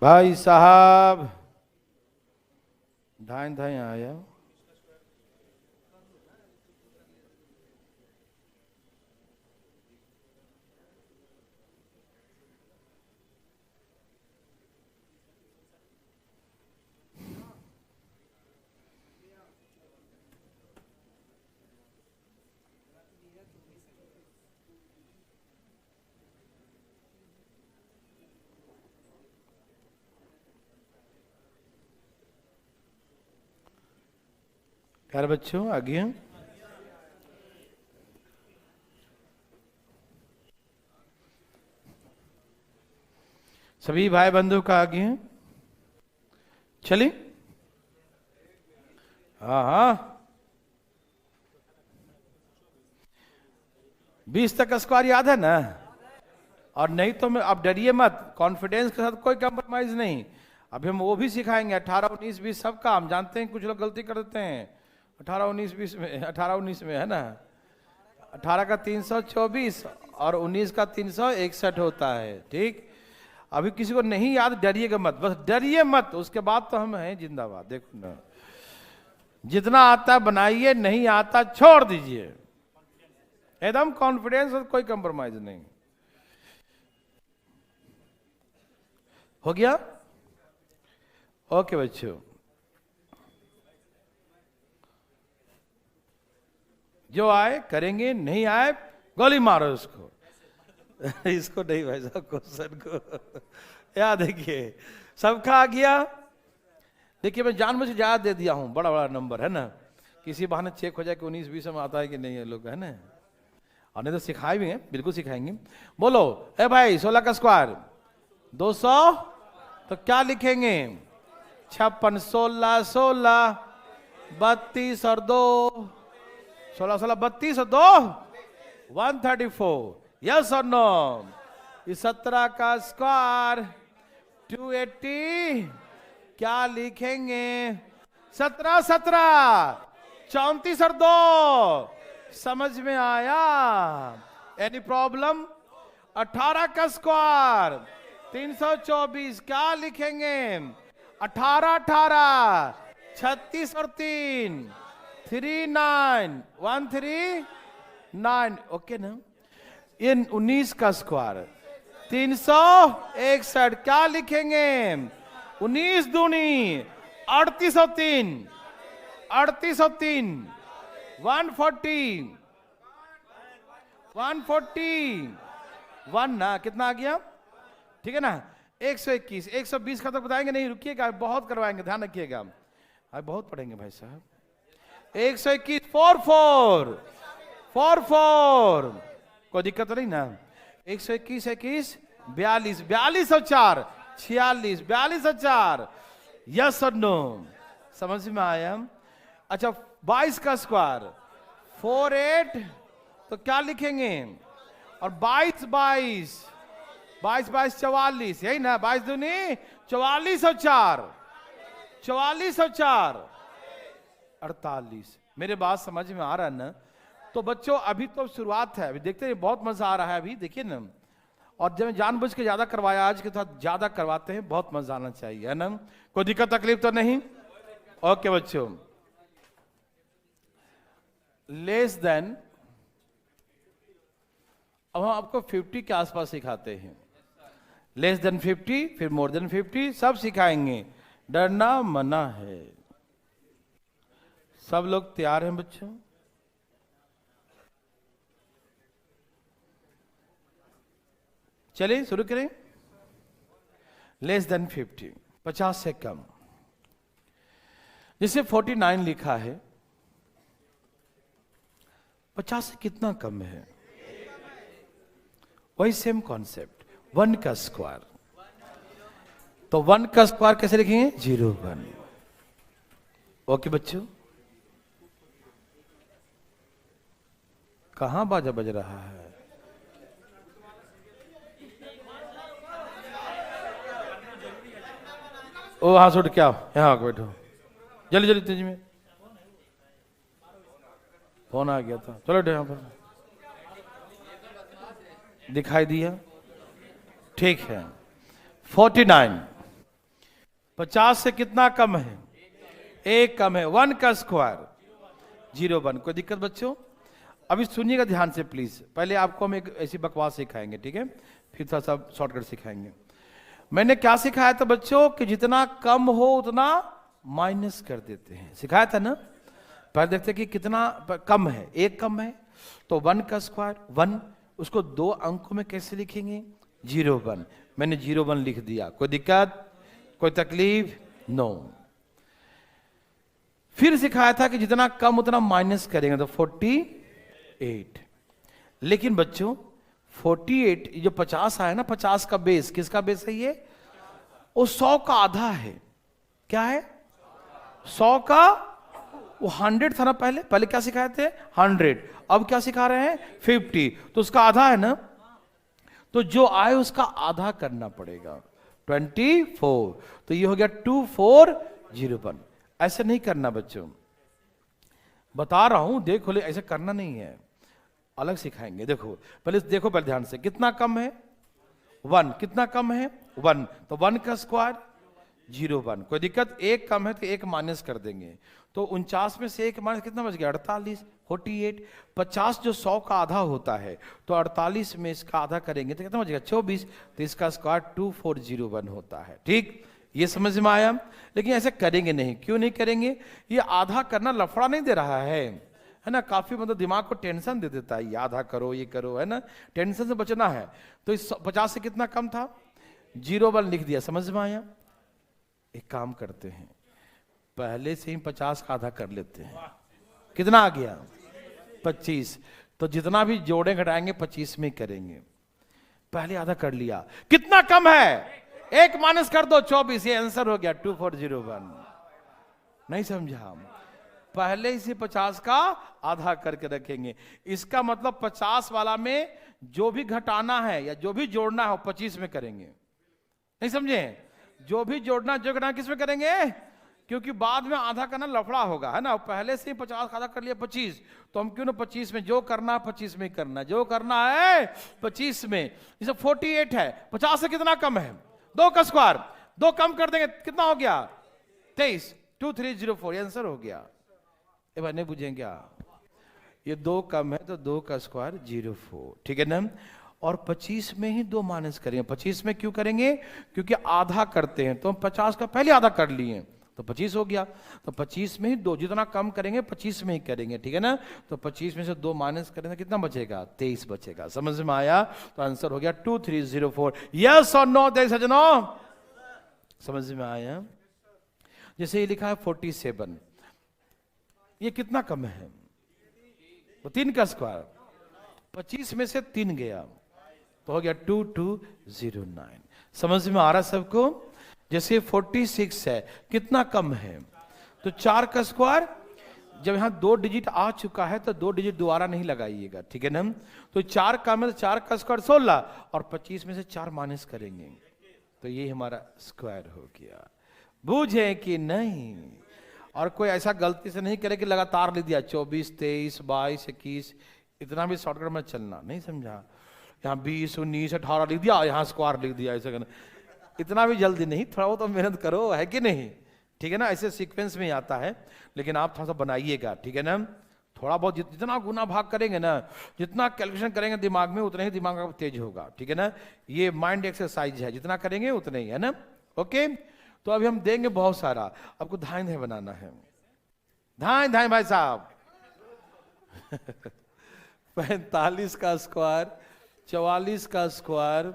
भाई साहब? दाएं दाएं आया? प्यारे बच्चों आगे, सभी भाई बंधु का आगे चलिए। हाँ हाँ, 20 तक का स्क्वायर याद है ना? और नहीं तो मैं, अब डरिए मत, कॉन्फिडेंस के साथ कोई कंप्रोमाइज नहीं। अभी हम वो भी सिखाएंगे। 18 19 20 सबका। हम जानते हैं कुछ लोग गलती कर देते हैं 18 19 20 में, 18 19 में, है ना? 18 का 324 और 19 का 361 होता है। ठीक, अभी किसी को नहीं याद, डरिएगा मत, बस डरिए मत। उसके बाद तो हम हैं जिंदाबाद। देखो ना, जितना आता बनाइए, नहीं आता छोड़ दीजिए। एकदम कॉन्फिडेंस, कोई कंप्रोमाइज नहीं। हो गया? ओके बच्चों, जो आए करेंगे, नहीं आए गोली मारो उसको। इसको नहीं भाई साहब, क्वेश्चन को याद देखिए, सबका आ गया। देखिए मैं जानबूझ के याद दे दिया हूं, बड़ा बड़ा नंबर है ना, किसी बहाने चेक हो जाए कि 19 20 में आता है कि नहीं है लोग, है ना? और नहीं तो सिखाए भी हैं, बिल्कुल सिखाएंगे। बोलो ए भाई, 16 का स्क्वायर 200, तो क्या लिखेंगे? 56 16 16 32 और 2 16 16 32 और 2 134। यस और नो? इस 17 का स्क्वायर 280, क्या लिखेंगे? 17 17 34 और 2। समझ में आया? Any problem? 18 का स्क्वायर 324, क्या लिखेंगे? 18 18 36 और 3 39 139। ओके ना? ये 19 का स्क्वायर 361, क्या लिखेंगे? 19 दूनी 38 और 3 38 और 3 140 140 1 ना, कितना आ गया? ठीक है ना। 121, 120 का तो बताएंगे नहीं, रुकिएगा, बहुत करवाएंगे, ध्यान रखिएगा, आज बहुत पढ़ेंगे भाई साहब। 121, 44, 44, कोई दिक्कत तो नहीं ना। 121, 21, 42, 42 और 4, 46, 42 और 4, यस और नो, समझ में आया। अच्छा 22 का स्क्वायर 48, तो क्या लिखेंगे, और 22, 22, 22, 22, 44, यही ना, 22 दूनी 44 और 4, 44 और 4, 48। मेरे बात समझ में आ रहा है ना। तो बच्चों अभी तो शुरुआत है, अभी देखते हैं, बहुत मजा आ रहा है अभी, देखिए ना। और जब जानबूझ के ज्यादा करवाया, आज के साथ ज्यादा करवाते हैं, बहुत मजा आना चाहिए, है ना। कोई दिक्कत तकलीफ तो नहीं। ओके बच्चों, लेस देन, अब हम आपको 50 के आसपास सिखाते हैं। लेस देन 50, फिर मोर देन 50, सब सिखाएंगे, डरना मना है। सब लोग तैयार हैं बच्चों? चलिए शुरू करें। लेस देन 50, 50 से कम, जिसे 49 लिखा है, 50 से कितना कम है? वही सेम कॉन्सेप्ट, 1 का स्क्वायर। तो 1 का स्क्वायर कैसे लिखेंगे? 0, 1। ओके बच्चों, कहां बाजा बज रहा है? ओ हाथ उठ के आओ, यहां आके बैठो, जल्दी जल्दी तेजी में। फोन आ गया था, चलो यहां पर दिखाई दिया, ठीक है। 49, 50 से कितना कम है? 1 कम है। 1 का स्क्वायर 0, 1। कोई दिक्कत बच्चों? अभी सुनिएगा ध्यान से प्लीज, पहले आपको हम एक ऐसी बकवास सिखाएंगे, ठीक है, फिर थोड़ा सा शॉर्टकट सिखाएंगे। मैंने क्या सिखाया था बच्चों कि जितना कम हो उतना माइनस कर देते हैं, सिखाया था ना। पहले देखते कि कितना कम है, 1 कम है, तो 1 का स्क्वायर 1, उसको 2 अंकों में कैसे लिखेंगे? 0, 1। मैंने 0, 1 लिख दिया, कोई दिक्कत, कोई तकलीफ? नो। फिर सिखाया था कि जितना कम उतना माइनस करेंगे, तो 48। लेकिन बच्चों 48, जो 50 आया ना, 50 का बेस किसका बेस है? ये वो 100 का आधा है। क्या है? 100 का, वो 100 था ना पहले, पहले क्या सिखाए थे? 100। अब क्या सिखा रहे हैं? 50। तो उसका आधा है ना, तो जो आए उसका आधा करना पड़ेगा, 24। तो ये हो गया 2401। ऐसे नहीं करना बच्चों, बता रहा हूं, देखो, ले ऐसे करना नहीं है, अलग सिखाएंगे। देखो पहले, देखो पहले ध्यान से, कितना कम है? 1। कितना कम है? 1। तो 1 का स्क्वायर 0, 1। कोई दिक्कत? 1 कम है तो 1 माइनस कर देंगे, तो 49 में से 1 माइनस कितना बच गया? 48, 48। 50 जो 100 का आधा होता है, तो 48 में इसका आधा करेंगे तो कितना बच गया? 24। तो इसका स्क्वायर 2401 होता है। ठीक, ये समझ में आया। लेकिन ऐसे करेंगे नहीं, क्यों नहीं करेंगे? ये आधा करना लफड़ा नहीं दे रहा है ना, काफी मतलब दिमाग को टेंशन दे देता है, ये आधा करो, ये करो, है ना, टेंशन से बचना है। तो इस 50 से कितना कम था? 0, 1 लिख दिया, समझ में आया। एक काम करते हैं, पहले से ही 50 का आधा कर लेते हैं। कितना आ गया? 25। तो जितना भी जोड़े घटाएंगे 25 में करेंगे। पहले आधा कर लिया, कितना कम है? 1 माइनस कर दो, 24। ये आंसर हो गया 2401। नहीं समझा? हम पहले इसे 50 का आधा करके रखेंगे। इसका मतलब 50 वाला में जो भी घटाना है या जो भी जोड़ना है वो 25 में करेंगे। नहीं समझे? जो भी जोड़ना जो घटाना किस में करेंगे? क्योंकि बाद में आधा करना लफड़ा होगा, है ना। पहले से ही 50 का आधा कर लिया 25, तो हम क्यों ना 25 में, जो करना है 25 में करना, जो करना है 25 में। जैसे 48 है, 50 से कितना कम है? 2 का स्क्वायर, 2 कम कर देंगे, कितना हो गया? 23, 2304। आंसर हो गया। ए भाई नहीं बुझेंगे क्या? ये 2 कम है तो 2 का स्क्वायर 04, ठीक है ना। और 25 में ही 2 माइनस करेंगे। 25 में क्यों करेंगे? क्योंकि आधा करते हैं, तो हम 50 का पहले आधा कर लिए, तो तो 25 हो गया। तो 25 में ही 2, जितना कम करेंगे 25 में ही करेंगे, ठीक है ना। तो 25 में से 2 माइनस करेंगे कितना बचेगा, 23 बचेगा। समझ में आया? तो आंसर हो गया 2304। यस और नो देख सजनों, समझ में आया? जैसे ये लिखा है 47, ये कितना कम है, तो 3 का स्क्वायर, 25 में से 3 गया तो हो गया 2209। समझ में आ रहा सबको? जैसे 46 है, कितना कम है, तो 4 का स्क्वायर, जब यहां 2 डिजिट आ चुका है तो 2 डिजिट दोबारा नहीं लगाइएगा, ठीक है ना। तो 4 कम है तो 4 का स्क्वायर 16, और 25 में से 4 माइनस करेंगे तो ये हमारा स्क्वायर हो गया। बूझे कि नहीं? और कोई ऐसा गलती से नहीं करे कि लगातार लिख दिया 24, 23, 22, 21, इतना भी शॉर्टकट में चलना नहीं, समझा? यहाँ 20, 19, 18 लिख दिया, यहाँ स्क्वायर लिख दिया, ऐसा करना, इतना भी जल्दी नहीं, थोड़ा वो तो मेहनत करो, है कि नहीं? ठीक है ना, ऐसे सीक्वेंस में आता है, लेकिन आप थोड़ा सा बनाइएगा, ठीक है ना। थोड़ा बहुत जितना गुना भाग करेंगे ना, जितना कैलकुलेशन करेंगे दिमाग में, उतना ही दिमाग का तेज होगा, ठीक है ना। ये माइंड एक्सरसाइज है, जितना करेंगे उतना ही, है ना। ओके, तो अभी हम देंगे बहुत सारा, आपको धाई धाई बनाना है, धाई धाई भाई साहब। 45 का स्क्वायर, 44 का स्क्वायर,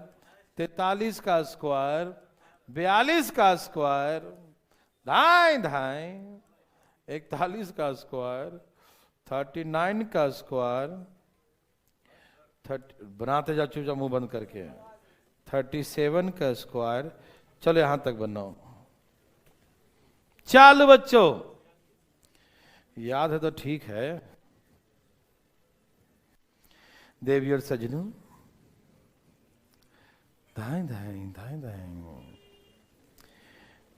43 का स्क्वायर, 42 का स्क्वायर, धाई धाई, 41 का स्क्वायर, 39 का स्क्वायर, बनाते जा चुपचाप मुंह बंद करके, 37 का स्क्वायर, चलो यहां तक बनाओ। चालू बच्चों, याद है तो ठीक है। देवी और सजनों, धाई धाई धाई धाई,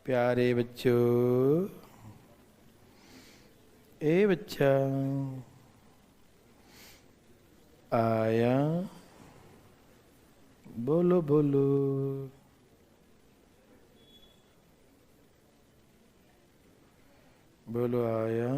प्यारे बच्चों, ए बच्चा आया, बोलो बोलो, बोलो आया।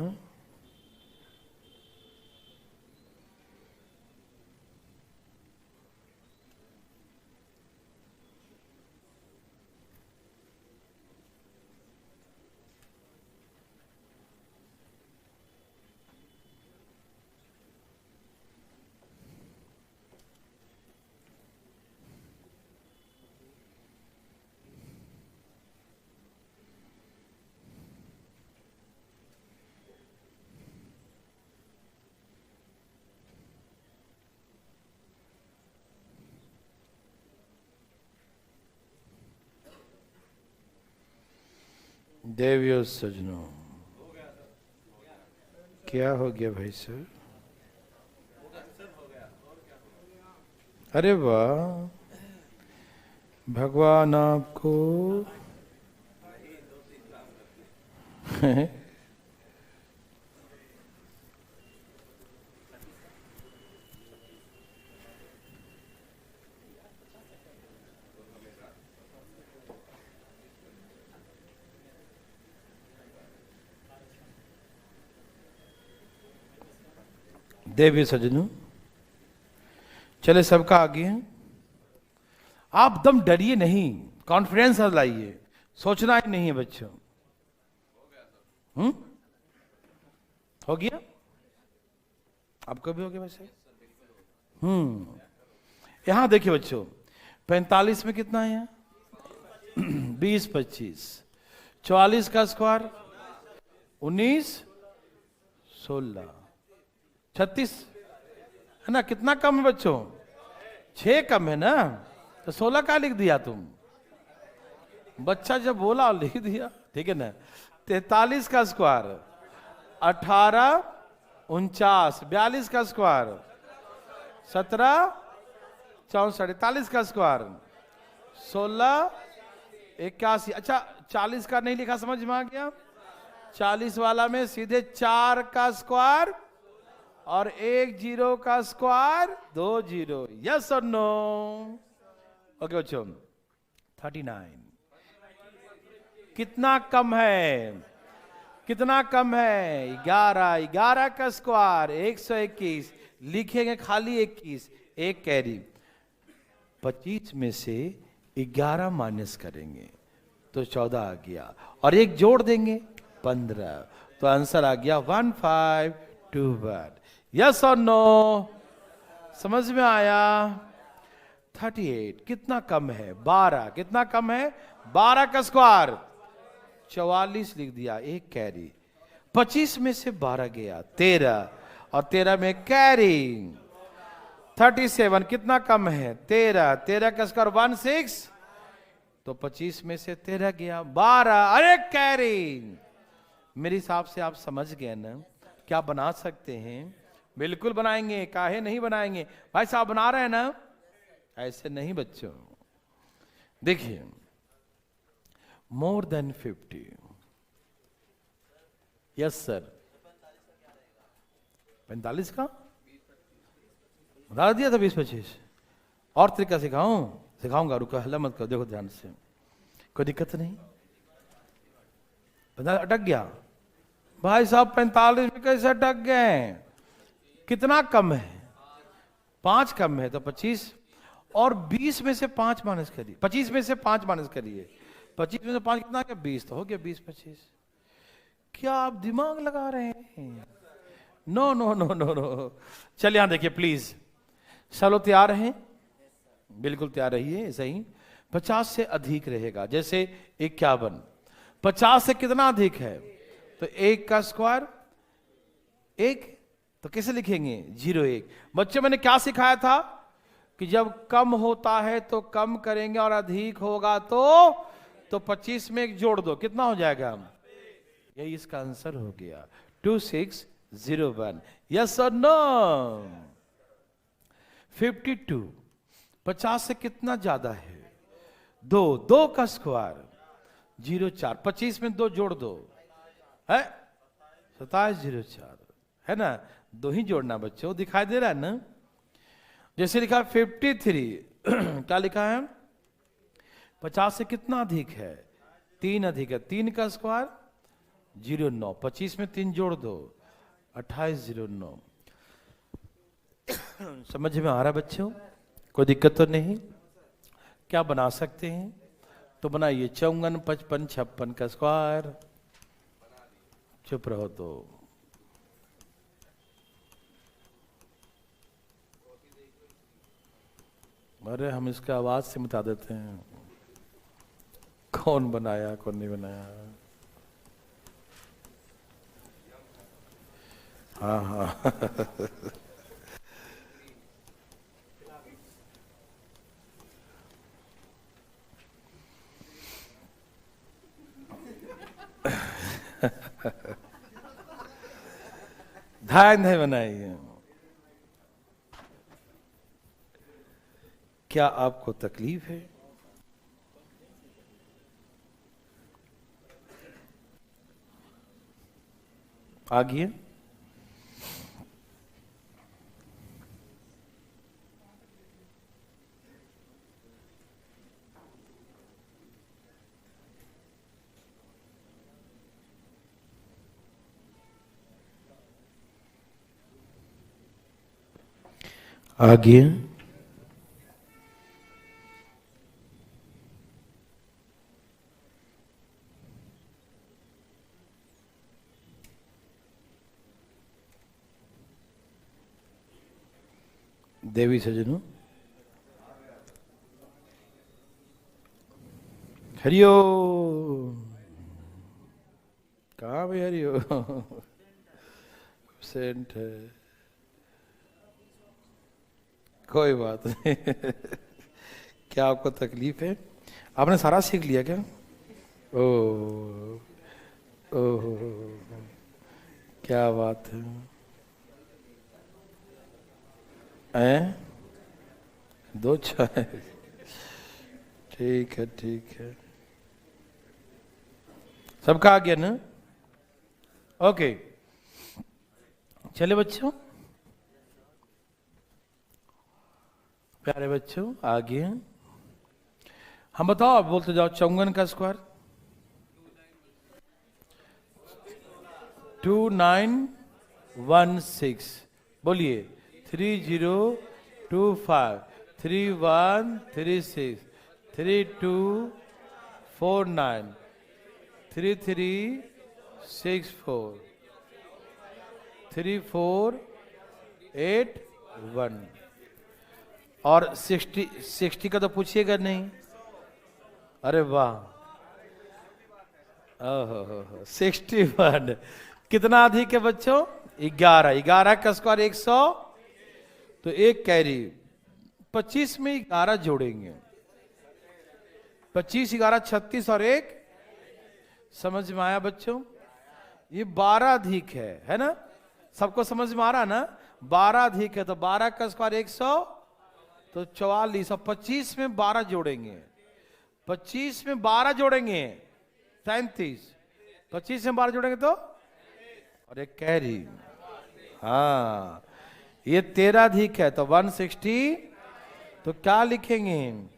देवियों सजनों, क्या हो गया भाई सर? अरे वाह, भगवान आपको देवी सजनों, चले सबका आगे हैं। आप दम डरिए नहीं, कॉन्फिडेंस लाइए, सोचना ही नहीं है बच्चों। हो गया? आपको भी हो गया वैसे? यहां देखिए बच्चों, 45 में कितना है? 20, 25, 44 का स्क्वायर 19, 16, 36 है ना। कितना कम है बच्चों? 6 कम है ना, तो 16 का लिख दिया तुम? बच्चा जब बोला लिख दिया, ठीक है ना। 43 का स्क्वायर 18, 49, 42 का स्क्वायर 17, 64, 41 का स्क्वायर 16, 81। अच्छा 40 का नहीं लिखा, समझ में आ गया? 40 वाला में सीधे 4 का स्क्वायर और 1 0 का स्क्वायर 2 0। यस और नो? ओके बच्चों, 39 कितना कम है? कितना कम है? 11, 11 का स्क्वायर 121, लिखेंगे खाली 21, एक कैरी। 25 में से 11 माइनस करेंगे तो 14 आ गया, और एक जोड़ देंगे 15, तो आंसर आ गया 1521। यस और नो? समझ में आया? 38 कितना कम है? 12 कितना कम है? 12 का स्क्वायर 44 लिख दिया, एक कैरी। 25 में से 12 गया 13, और 13 में कैरी 37 कितना कम है? 13, 13 का स्क्वायर 16, तो 25 में से 13 गया 12, अरे कैरी। मेरे हिसाब से आप समझ गए ना? क्या बना सकते हैं? बिल्कुल बनाएंगे, काहे नहीं बनाएंगे भाई साहब, बना रहे हैं ना? ऐसे नहीं बच्चों। देखिए, मोर देन 50, यस सर। 45 का बता दिया था, 20-25 और तरीका सिखाऊंगा, रुको, हल्ला मत करो, देखो ध्यान से, कोई दिक्कत नहीं। अटक गया भाई साहब, 45 में कैसे अटक गए? कितना कम है? 5 कम है, तो 25, और 20 में से 5 माइनस करिए, 25 में से 5 माइनस करिए, 25 में से 5 कितना गया? 20, तो हो गया 20-25। क्या आप दिमाग लगा रहे हैं? No no no no no. चल यहां देखिए प्लीज, चलो तैयार हैं? बिल्कुल तैयार रहिए। सही, 50 से अधिक रहेगा, जैसे 51, 50 से कितना अधिक है? तो 1 का स्क्वायर 1, तो कैसे लिखेंगे? 01। बच्चे मैंने क्या सिखाया था कि जब कम होता है तो कम करेंगे, और अधिक होगा तो 25 में 1 जोड़ दो, कितना हो जाएगा? यही इसका आंसर हो गया 2601। यस और नो? 52 50 से कितना ज्यादा है? 2 का स्क्वायर 04, 25 में 2 जोड़ दो, है 2704, है ना? 2 ही जोड़ना बच्चों, दिखाई दे रहा है ना? जैसे लिखा 53 क्या लिखा है? 50 से कितना अधिक है? 3 अधिक है, 3 का स्क्वायर 09, 25 में 3 जोड़ दो 2809। समझ में आ रहा बच्चों? कोई दिक्कत तो नहीं? क्या बना सकते हैं? तो बनाइए 54, 55, 56 का स्क्वायर। चुप रहो तो। अरे हम इसका आवाज से बता देते हैं कौन बनाया कौन नहीं बनाया। हाँ हाँ ध्यान है बनाइए। क्या आपको तकलीफ है? आगे आगे देवी सजनों, हरिओ। कहाँ भाई हरिओ? सेंट है, कोई बात नहीं। क्या आपको तकलीफ है? आपने सारा सीख लिया क्या? ओ क्या बात है। दो चाय, ठीक है ठीक है। सबका आ गया ना? ओके, चले बच्चों, प्यारे बच्चों आगे हम बताओ, आप बोलते जाओ 54 का स्क्वायर 2916, बोलिए 3025 3136 32 493364 3481 और 60 का तो पूछिएगा नहीं। अरे वाह, ओहो 61। कितना अधिक है बच्चों? 11 का स्क्वायर 100, तो एक कैरी। 25 में 11 जोड़ेंगे, 25 11 36 और एक, समझ में आया बच्चों? ये 12 अधिक है ना? सबको समझ में आ रहा ना? 12 अधिक है तो 12 का स्क्वायर 100, तो 44। और 25 में 12 जोड़ेंगे, 25 में 12 जोड़ेंगे 37, 25 में 12 जोड़ेंगे तो, और एक कैरी। हाँ, ये 13 अधिक है तो 160, तो क्या लिखेंगे?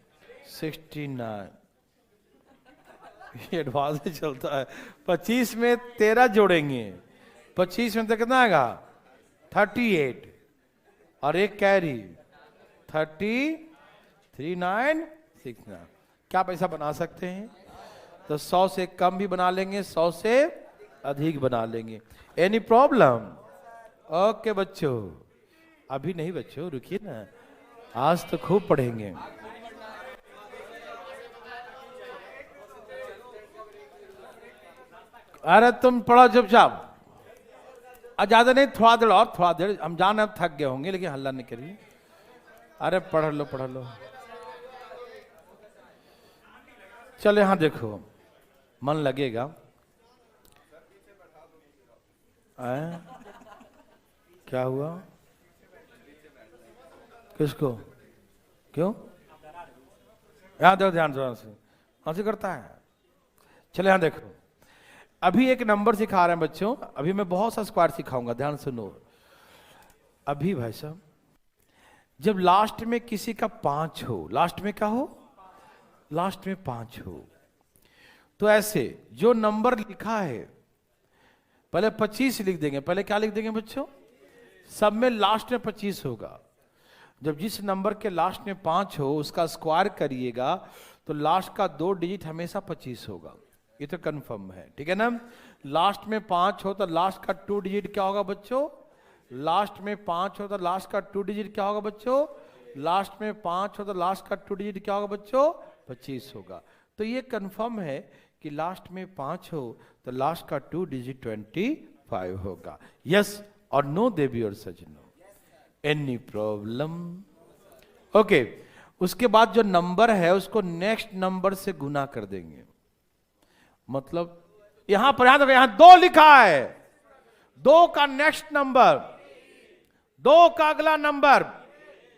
69। ये एडवांस ही चलता है। 25 में 13 जोड़ेंगे, 25 में तो कितना आएगा? 38 और एक कैरी 3969। क्या पैसा बना सकते हैं? तो 100 से कम भी बना लेंगे, 100 से अधिक बना लेंगे। Any problem? ओके बच्चों, अभी नहीं बच्चों, रुकिए ना, आज तो खूब पढ़ेंगे। अरे तुम पढ़ो चुपचाप, ज्यादा नहीं, थोड़ा देर और, थोड़ा देर। हम जान अब थक गए होंगे, लेकिन हल्ला नहीं करिए। अरे पढ़ लो पढ़ लो। चलो यहां देखो, मन लगेगा। क्या हुआ? किसको? क्यों? यहां देखो ध्यान से, हंसी करता है। चलो यहां देखो, अभी एक नंबर सिखा रहे हैं बच्चों। अभी मैं बहुत सा स्क्वायर सिखाऊंगा, ध्यान सुनो। अभी भाई साहब, जब लास्ट में किसी का 5 हो, लास्ट में क्या हो? लास्ट में 5 हो, तो ऐसे जो नंबर लिखा है, पहले 25 लिख देंगे। पहले क्या लिख देंगे बच्चों? सब में लास्ट में 25 होगा। जब जिस नंबर के लास्ट में 5 हो उसका स्क्वायर करिएगा, तो लास्ट का 2 डिजिट हमेशा 25 होगा। ये तो कंफर्म है, ठीक है ना? लास्ट में 5 हो तो लास्ट का 2 डिजिट क्या होगा बच्चों? लास्ट में 5 हो तो लास्ट का 2 डिजिट क्या होगा बच्चों? लास्ट में 5 हो तो लास्ट का 2 डिजिट क्या होगा बच्चों? 25 होगा। तो ये कंफर्म है कि लास्ट में 5 हो तो लास्ट का 2 डिजिट 25 होगा। यस और नो देवी और सजनो? Any problem? ओके, उसके बाद जो नंबर है उसको नेक्स्ट नंबर से गुना कर देंगे। मतलब यहां पर यहां 2 लिखा है, 2 का नेक्स्ट नंबर, 2 का अगला नंबर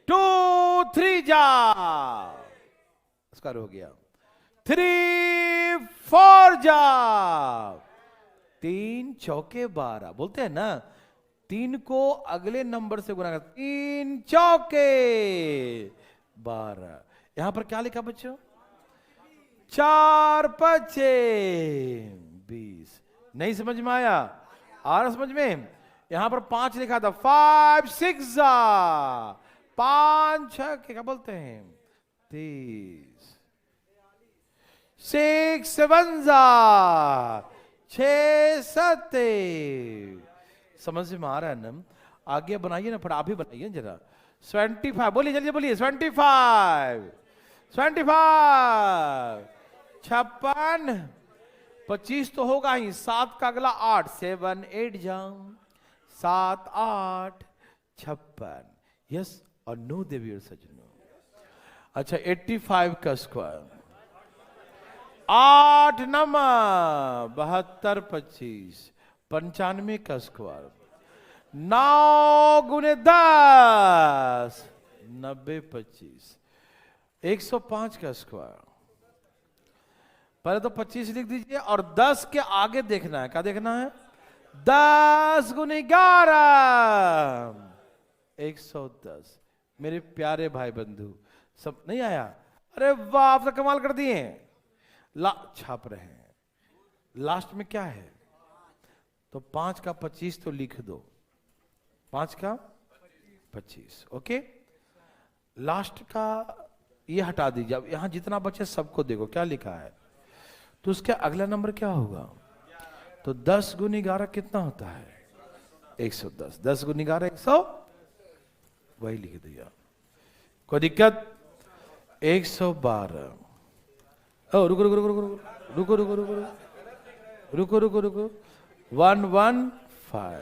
2 3 जा, इसका हो गया 3 4 जा, 3 चौके 12 बोलते हैं ना। 3 को अगले नंबर से गुना कर, 3 चौके 12। यहां पर क्या लिखा बच्चों? 4 5 20। नहीं समझ में आया? आ रहा समझ में? यहां पर 5 लिखा था, 5 6 5 6 क्या बोलते हैं? 30। 6 7 6 7। समझ में आ रहा है ना? आगे बनाइए ना, फटा आप ही बनाइए जरा। 25 बोलिए, जल्दी बोलिए। 25 56। 25 तो होगा ही, 7 का अगला 8, 7 8 जाओ, 7 8 56। यस और नो देवी और सजनो? अच्छा, 85 का स्क्वायर 8 नंबर 72 25। 95 का स्क्वायर 9 गुने 10 90 25। 105 का स्क्वायर, पहले तो 25 लिख दीजिए और 10 के आगे देखना है। क्या देखना है? 10 गुने 11 110। मेरे प्यारे भाई बंधु, सब नहीं आया? अरे वाह, आप तो कमाल कर दिए। छाप रहे हैं। लास्ट में क्या है? तो 5 का 25 तो लिख दो, 5 का 25। ओके, लास्ट का ये हटा दीजिए। अब यहां जितना बचे सबको देखो क्या लिखा है। तो उसका अगला नंबर क्या होगा? तो 10 गुनी 11 कितना होता है? 110। 10 गुनी 11 100, वही लिख दिया, कोई दिक्कत? 112। ओ रुको रुको रुको रुको रुको रुको रुको रुको रुको रुको 115,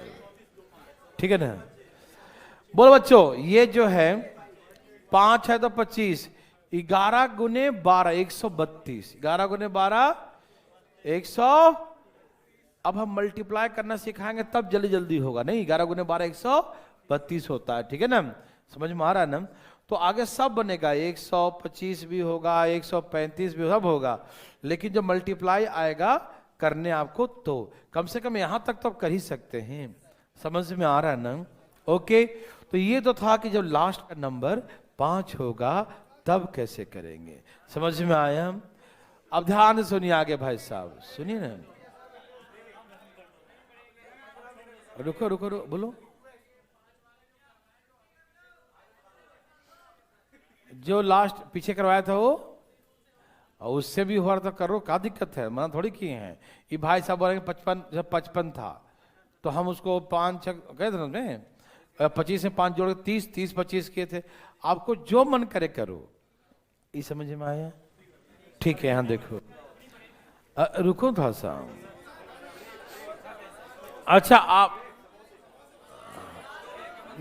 ठीक है ना? बोलो बच्चों, ये जो है 5 है तो 25, 11 गुने 12 132, 11 गुने 12 100। अब हम मल्टीप्लाई करना सिखाएंगे तब जल्दी जल्दी होगा, नहीं 11 गुने 12 132 होता है, ठीक है ना? समझ में आ रहा है ना? तो आगे सब बनेगा, 125 भी होगा, 135 भी सब होगा, लेकिन जब मल्टीप्लाई आएगा करने आपको तो कम से कम यहां तक तो आप कर ही सकते हैं। समझ में आ रहा है ना? ओके, तो ये तो था कि जब लास्ट का नंबर 5 होगा तब कैसे करेंगे। समझ में आया? अब ध्यान से सुनिए आगे भाई साहब, सुनिए ना। रुको रुको रुको, बोलो। जो लास्ट पीछे करवाया था वो, और उससे भी हुआ तो करो, क्या दिक्कत है? मना थोड़ी किए हैं। ये भाई साहब बोलेंगे 55, जब 55 था तो हम उसको 5 कह थे, 25 में 5 जोड़ 30, 30 25 किए थे। आपको जो मन करे करो। ये समझ में आया? ठीक है, यहां देखो, रुको थोड़ा सा। अच्छा आप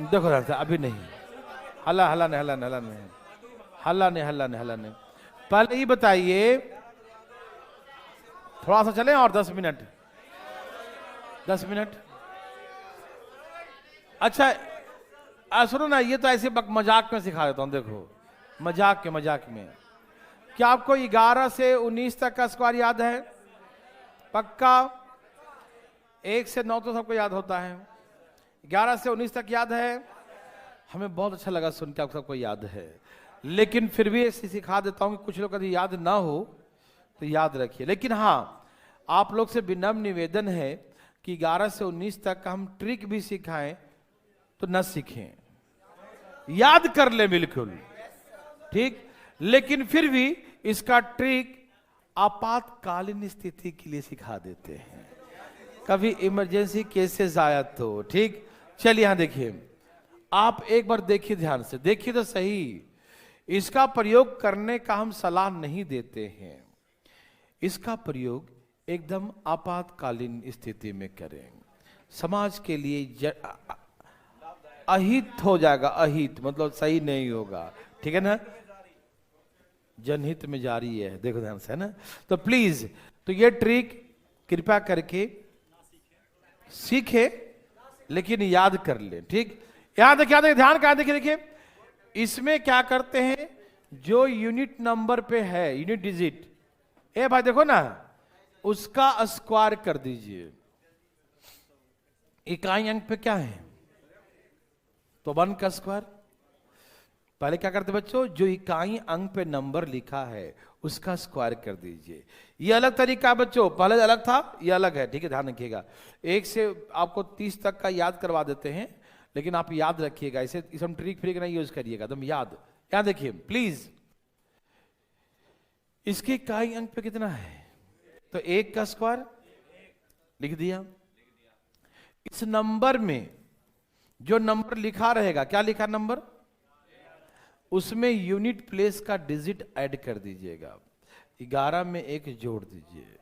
देखो सा, अभी नहीं, हल्ला हल्ला नहीं हल्ला नहीं हल्ला नहीं हल्ला नहीं हल्ला नहीं हल्ला नहीं। पहले ही बताइए, थोड़ा सा चले और 10 मिनट 10 मिनट। अच्छा सुनो ना, ये तो ऐसे मजाक में सिखा देता हूं, देखो मजाक में। क्या आपको 11 से 19 तक का स्क्वायर याद है? पक्का? 1 से 9 तो सबको याद होता है, 11 से 19 तक याद है? हमें बहुत अच्छा लगा सुन के आप सबको याद है, लेकिन फिर भी ऐसे सिखा देता हूं कि कुछ लोग यदि याद ना हो तो याद रखिए। लेकिन हाँ, आप लोग से विनम्र निवेदन है कि 11 से 19 तक का हम ट्रिक भी सिखाएं तो न सीखें, याद कर ले बिल्कुल, ठीक? लेकिन फिर भी इसका ट्रिक आपातकालीन स्थिति के लिए सिखा देते हैं, कभी इमरजेंसी केसेस आया तो, ठीक? चलिए यहां देखिए, आप एक बार देखिए, ध्यान से देखिए तो सही। इसका प्रयोग करने का हम सलाह नहीं देते हैं, इसका प्रयोग एकदम आपातकालीन स्थिति में करें, समाज के लिए अहित हो जाएगा, अहित मतलब सही नहीं होगा, ठीक है ना? जनहित में जारी है, देखो ध्यान से, है ना? तो प्लीज, तो ये ट्रिक कृपया करके सीखे, लेकिन याद कर ले, ठीक? याद देखिए, ध्यान का देखिए, देखिए इसमें क्या करते हैं, जो यूनिट नंबर पे है, यूनिट डिजिट, ए भाई देखो ना, उसका स्क्वायर कर दीजिए। इकाई अंक पे क्या है? तो 1 का स्क्वायर। पहले क्या करते बच्चों, जो इकाई अंक पे नंबर लिखा है उसका स्क्वायर कर दीजिए। ये अलग तरीका बच्चों, पहले अलग था, ये अलग है, ठीक है? ध्यान रखिएगा। 1 से आपको 30 तक का याद करवा देते हैं, लेकिन आप याद रखिएगा, इसे हम ट्रिक फ्रिक नहीं यूज करिएगा, एकदम याद। यहां देखिए प्लीज, इसके इकाई अंक पे कितना है? तो 1 का स्क्वायर लिख दिया। इस नंबर में जो नंबर लिखा रहेगा, क्या लिखा नंबर, उसमें यूनिट प्लेस का डिजिट ऐड कर दीजिएगा। 11 में 1 जोड़ दीजिए।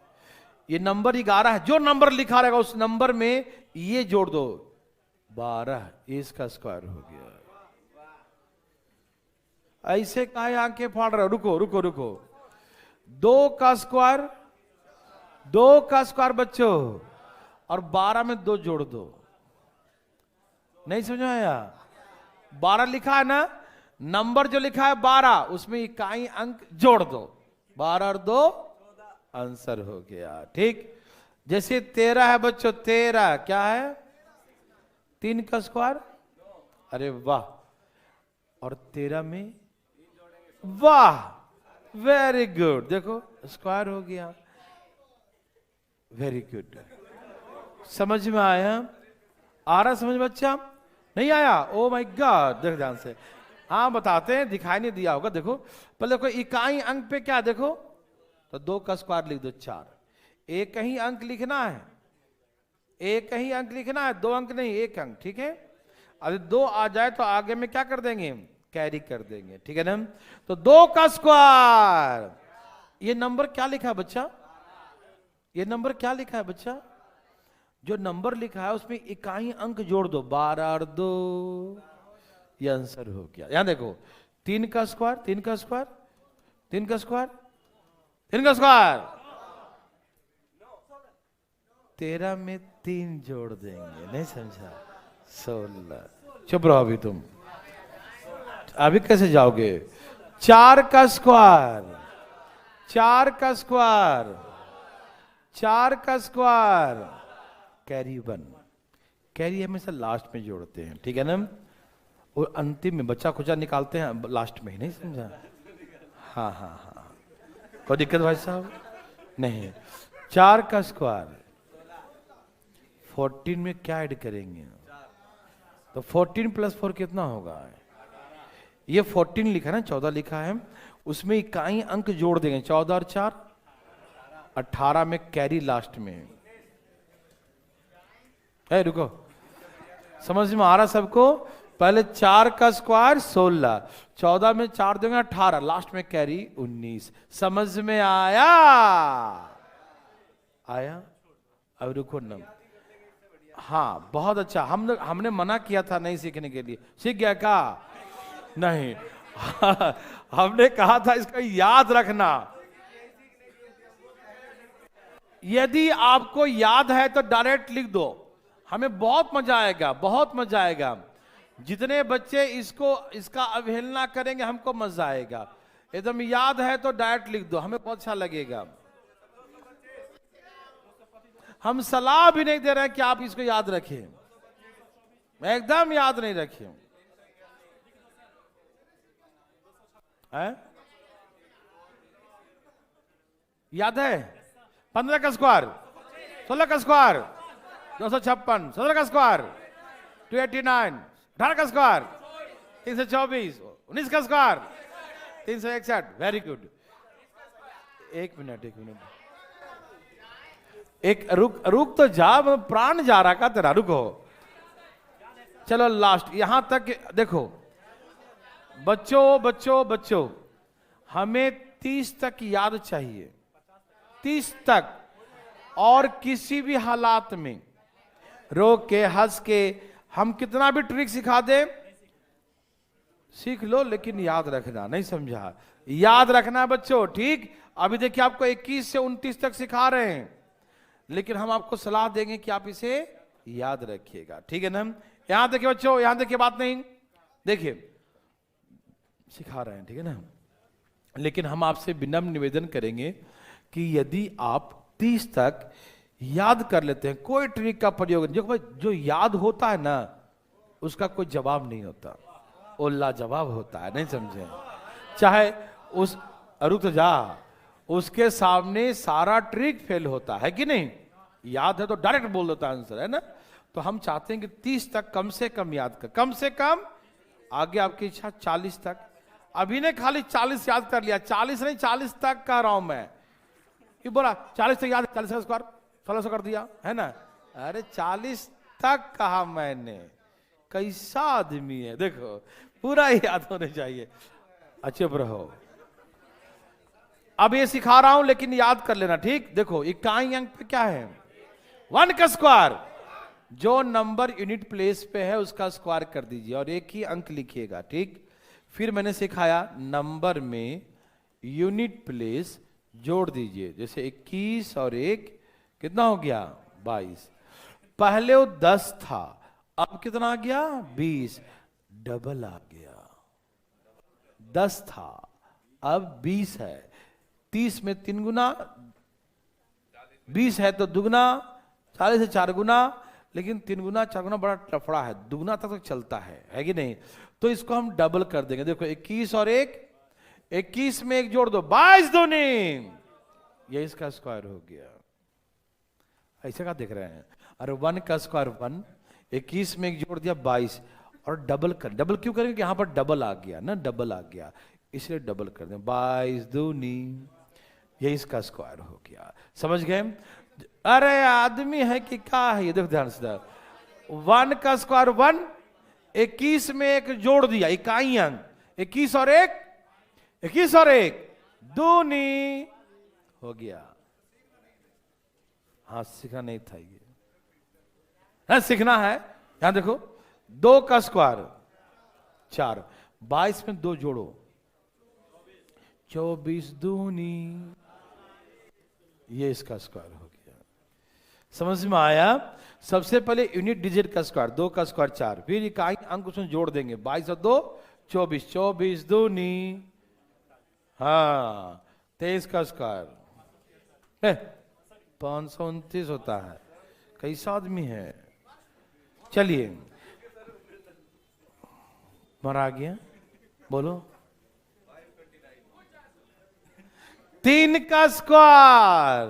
ये नंबर 11 है, जो नंबर लिखा रहेगा उस नंबर में ये जोड़ दो, 12, इसका स्क्वायर हो गया। ऐसे काहे आंखें फाड़ रहे हो? रुको रुको रुको, 2 का स्क्वायर, 2 का स्क्वायर बच्चों, और 12 में 2 जोड़ दो। नहीं समझ में आया? 12 लिखा है ना, नंबर जो लिखा है 12, उसमें इकाई अंक जोड़ दो, 12 और 2 आंसर हो गया, ठीक? जैसे 13 है बच्चों, 13 क्या है? 3 का स्क्वायर, अरे वाह, और 13 में, वाह, वेरी गुड, देखो स्क्वायर हो गया, वेरी गुड। समझ में आया? आ रहा समझ बच्चा? नहीं आया? ओ माय गॉड, देखो ध्यान से, हाँ बताते हैं, दिखाई नहीं दिया होगा। देखो पहले देखो, इकाई अंक पे क्या, देखो तो 2 का स्क्वायर लिख दो 4। एक ही अंक लिखना है, एक ही अंक लिखना है, 2 अंक नहीं, 1 अंक, ठीक है। अगर 2 आ जाए तो आगे में क्या कर देंगे, कैरी कर देंगे, ठीक है ना। तो 2 का स्क्वायर, ये नंबर क्या लिखा है बच्चा, ये नंबर क्या लिखा है बच्चा, जो नंबर लिखा है उसमें इकाई अंक जोड़ दो, 12 और 2, ये आंसर हो गया। यहां देखो 3 का स्क्वायर, 3 का स्क्वायर, 3 का स्क्वायर, 3 का स्क्वायर, 13 में 3 जोड़ देंगे, नहीं समझा, 16। चुप रहो अभी तुम, अभी कैसे जाओगे। 4 का स्क्वायर, 4 का स्क्वायर, 4 का स्क्वायर, कैरी 1, कैरी हमेशा लास्ट में जोड़ते हैं, ठीक है ना। और अंतिम में बच्चा खुचा निकालते हैं लास्ट में ही, नहीं समझा। हाँ हाँ हाँ, कोई दिक्कत भाई साहब नहीं। 4 का स्क्वायर, 14 में क्या ऐड करेंगे, तो 14 + 4 कितना होगा, ये 14 लिखा है ना, 14 लिखा है, उसमें इकाई अंक जोड़ देंगे, 14 और 4 18 में कैरी लास्ट में है। रुको, समझ में आ रहा सबको। पहले 4 का स्क्वायर 16, 14 में 4 देंगे 18, लास्ट में कैरी 19। समझ में आया, आया। अब रुको ना, हाँ बहुत अच्छा, हमने मना किया था नहीं सीखने के लिए, सीख गया क्या, नहीं हमने कहा था इसका याद रखना। यदि आपको याद है तो डायरेक्ट लिख दो, हमें बहुत मजा आएगा, बहुत मजा आएगा। जितने बच्चे इसका अवहेलना करेंगे हमको मजा आएगा। एकदम याद है तो डायरेक्ट लिख दो, हमें बहुत अच्छा लगेगा। हम सलाह भी नहीं दे रहे हैं कि आप इसको याद रखें, एकदम याद नहीं रखें, याद है। 15 का स्क्वायर, 16 का स्क्वायर 256, 17 का स्क्वायर 289, 18 का स्क्वायर 324, 19 का स्क्वायर 361। Very good. एक मिनट, एक रुक तो जा, प्राण जा रहा का तेरा, रुको। चलो लास्ट यहां तक देखो बच्चों, हमें 30 तक याद चाहिए, 30 तक, और किसी भी हालात में रो के हंस के हम कितना भी ट्रिक सिखा दे, सीख लो, लेकिन याद रखना, नहीं समझा, याद रखना बच्चों, ठीक। अभी देखिए आपको 21 से 29 तक सिखा रहे हैं, लेकिन हम आपको सलाह देंगे कि आप इसे याद रखिएगा, ठीक है ना। यहां देखिए बच्चों, यहां देखिए, बात नहीं, देखिए सिखा रहे हैं, ठीक है ना। लेकिन हम आपसे विनम्र निवेदन करेंगे कि यदि आप 30 तक याद कर लेते हैं, कोई ट्रिक का प्रयोग नहीं, देखो भाई जो याद होता है ना उसका कोई जवाब नहीं होता, वो लाजवाब होता है, नहीं समझे। चाहे उस रुक जा, उसके सामने सारा ट्रिक फेल होता है कि नहीं। याद है तो डायरेक्ट बोल देता है आंसर, है ना। तो हम चाहते हैं कि 30 तक कम से कम याद कर, कम से कम, आगे आपकी इच्छा 40 तक। अभी ने खाली 40 याद कर लिया, 40 नहीं 40 तक कह रहा हूं मैं, ये बोला 40 तक याद, 40 का स्क्वायर 1600 कर दिया, है ना। अरे 40 तक कहा मैंने, कैसा आदमी है, देखो पूरा याद होने चाहिए। अच्छे रहो, अब ये सिखा रहा हूं लेकिन याद कर लेना, ठीक। देखो इकाई अंक पे क्या है, 1 का स्क्वायर, जो नंबर यूनिट प्लेस पे है उसका स्क्वायर कर दीजिए और एक ही अंक लिखिएगा, ठीक। फिर मैंने सिखाया नंबर में यूनिट प्लेस जोड़ दीजिए, जैसे 21 और 1 कितना हो गया 22। पहले वो 10 था, अब कितना आ गया 20, डबल आ गया। 10 था अब 20 है, 30 में 3 गुना, 20 है तो दुगना, 40 से 4 गुना, लेकिन 3 गुना 4 गुना बड़ा टफड़ा है, दुगना तक तो चलता है कि नहीं। तो इसको हम डबल कर देंगे, देखो 21 और 1, 21 में 1 जोड़ दो 22 दूनी, ये इसका स्क्वायर हो गया। ऐसे का देख रहे हैं, अरे 1 का स्क्वायर 1, 21 में 1 जोड़ दिया 22, और डबल कर, डबल क्यों करेंगे कि यहां पर डबल आ गया ना, डबल आ गया, इसलिए डबल कर दें, 22 दूनी ये इसका स्क्वायर हो गया। समझ गए? अरे आदमी है कि क्या है ये, देखो ध्यान से। 1 का स्क्वायर 1, 21 में एक जोड़ दिया, इकाई अंक 21 और 1, 21 और 1 दूनी हो गया। हाँ सीखना नहीं था ये, है सीखना है। यहां देखो 2 का स्क्वायर 4, 22 में 2 जोड़ो 24 दूनी, ये इसका स्क्वायर हो गया। समझ में आया? सबसे पहले यूनिट डिजिट का स्क्वायर, 2 का स्क्वायर 4, फिर इकाई अंक उसमें जोड़ देंगे 22 और 2 24, 24 दूनी, हाँ 23 का स्क्वायर 529 होता है। कैसा आदमी है? चलिए मरा गया, बोलो 3 का स्क्वायर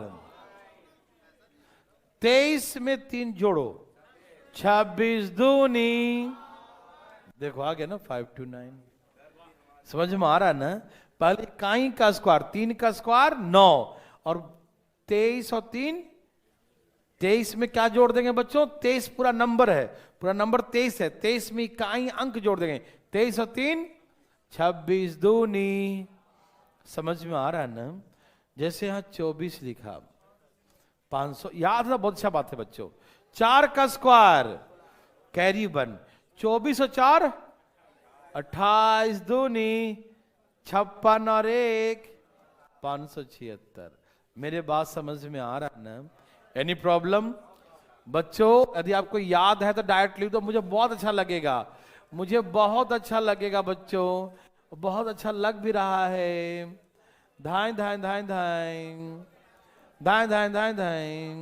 23 में 3 जोड़ो 26 दूनी, देखो आ गया ना 529। समझ में आ रहा है ना? पहले इकाई का स्क्वायर, 3 का स्क्वायर 9 और 23 और 3, 23 में क्या जोड़ देंगे बच्चों? 23 पूरा नंबर है, पूरा नंबर 23 है, 23 में इकाई अंक जोड़ देंगे 23 और 3 26 दूनी। समझ में आ रहा है ना? जैसे यहां 24 लिखा 500, याद है, बहुत अच्छा बात है बच्चों। 4 का स्क्वायर कैरी 1, 24 और 4 28 दूनी 56 और 1 576। मेरे बात समझ में आ रहा है ना? एनी प्रॉब्लम बच्चों? यदि आपको याद है तो डायरेक्ट लिख दो, मुझे बहुत अच्छा लगेगा, मुझे बहुत अच्छा लगेगा बच्चों, बहुत अच्छा लग भी रहा है। धाई धाई धाई धाई धाई धाई धाई धाई।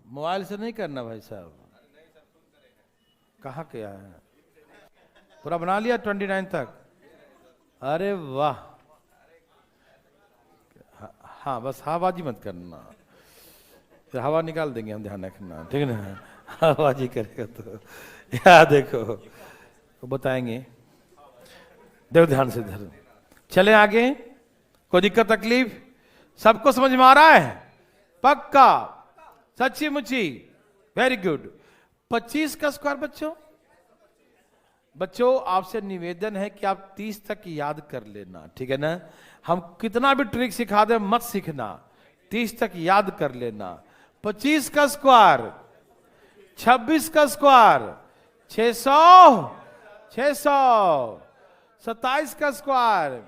मोबाइल से नहीं करना भाई साहब। कहाँ क्या है? पूरा बना लिया 29 तक? अरे वाह, हाँ बस हवाबाजी मत करना, फिर हवा निकाल देंगे हम, ध्यान रखना, ठीक है ना? हवाबाजी करेगा तो यार देखो तो बताएंगे, देखो ध्यान से इधर। चले आगे, कोई दिक्कत तकलीफ? सबको समझ में आ रहा है? पक्का? सच्ची मुच्ची? Very good. 25 का स्क्वायर बच्चों, बच्चों आपसे निवेदन है कि आप 30 तक याद कर लेना, ठीक है ना? हम कितना भी ट्रिक सिखा दे मत सीखना, 30 तक याद कर लेना। 25 का स्क्वायर 26 का स्क्वायर 600, 600। 27 का स्क्वायर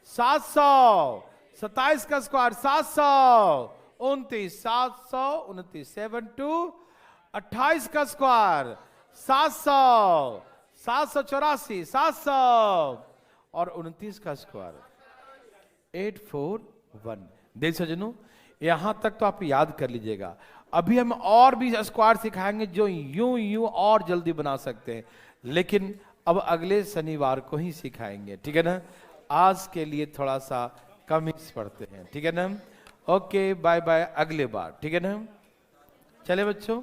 700, 27 का स्क्वायर 700, 29 729 72। 28 का स्क्वायर 700, 784 700 और 29 का स्क्वायर 841। देख सजनों, यहां तक तो आप याद कर लीजिएगा। अभी हम और भी स्क्वायर सिखाएंगे जो यूं यूं और जल्दी बना सकते हैं, लेकिन अब अगले शनिवार को ही सिखाएंगे, ठीक है ना? आज के लिए थोड़ा सा कम ही पढ़ते हैं, ठीक है ना? ओके बाय बाय, अगले बार, ठीक है ना? चले बच्चों।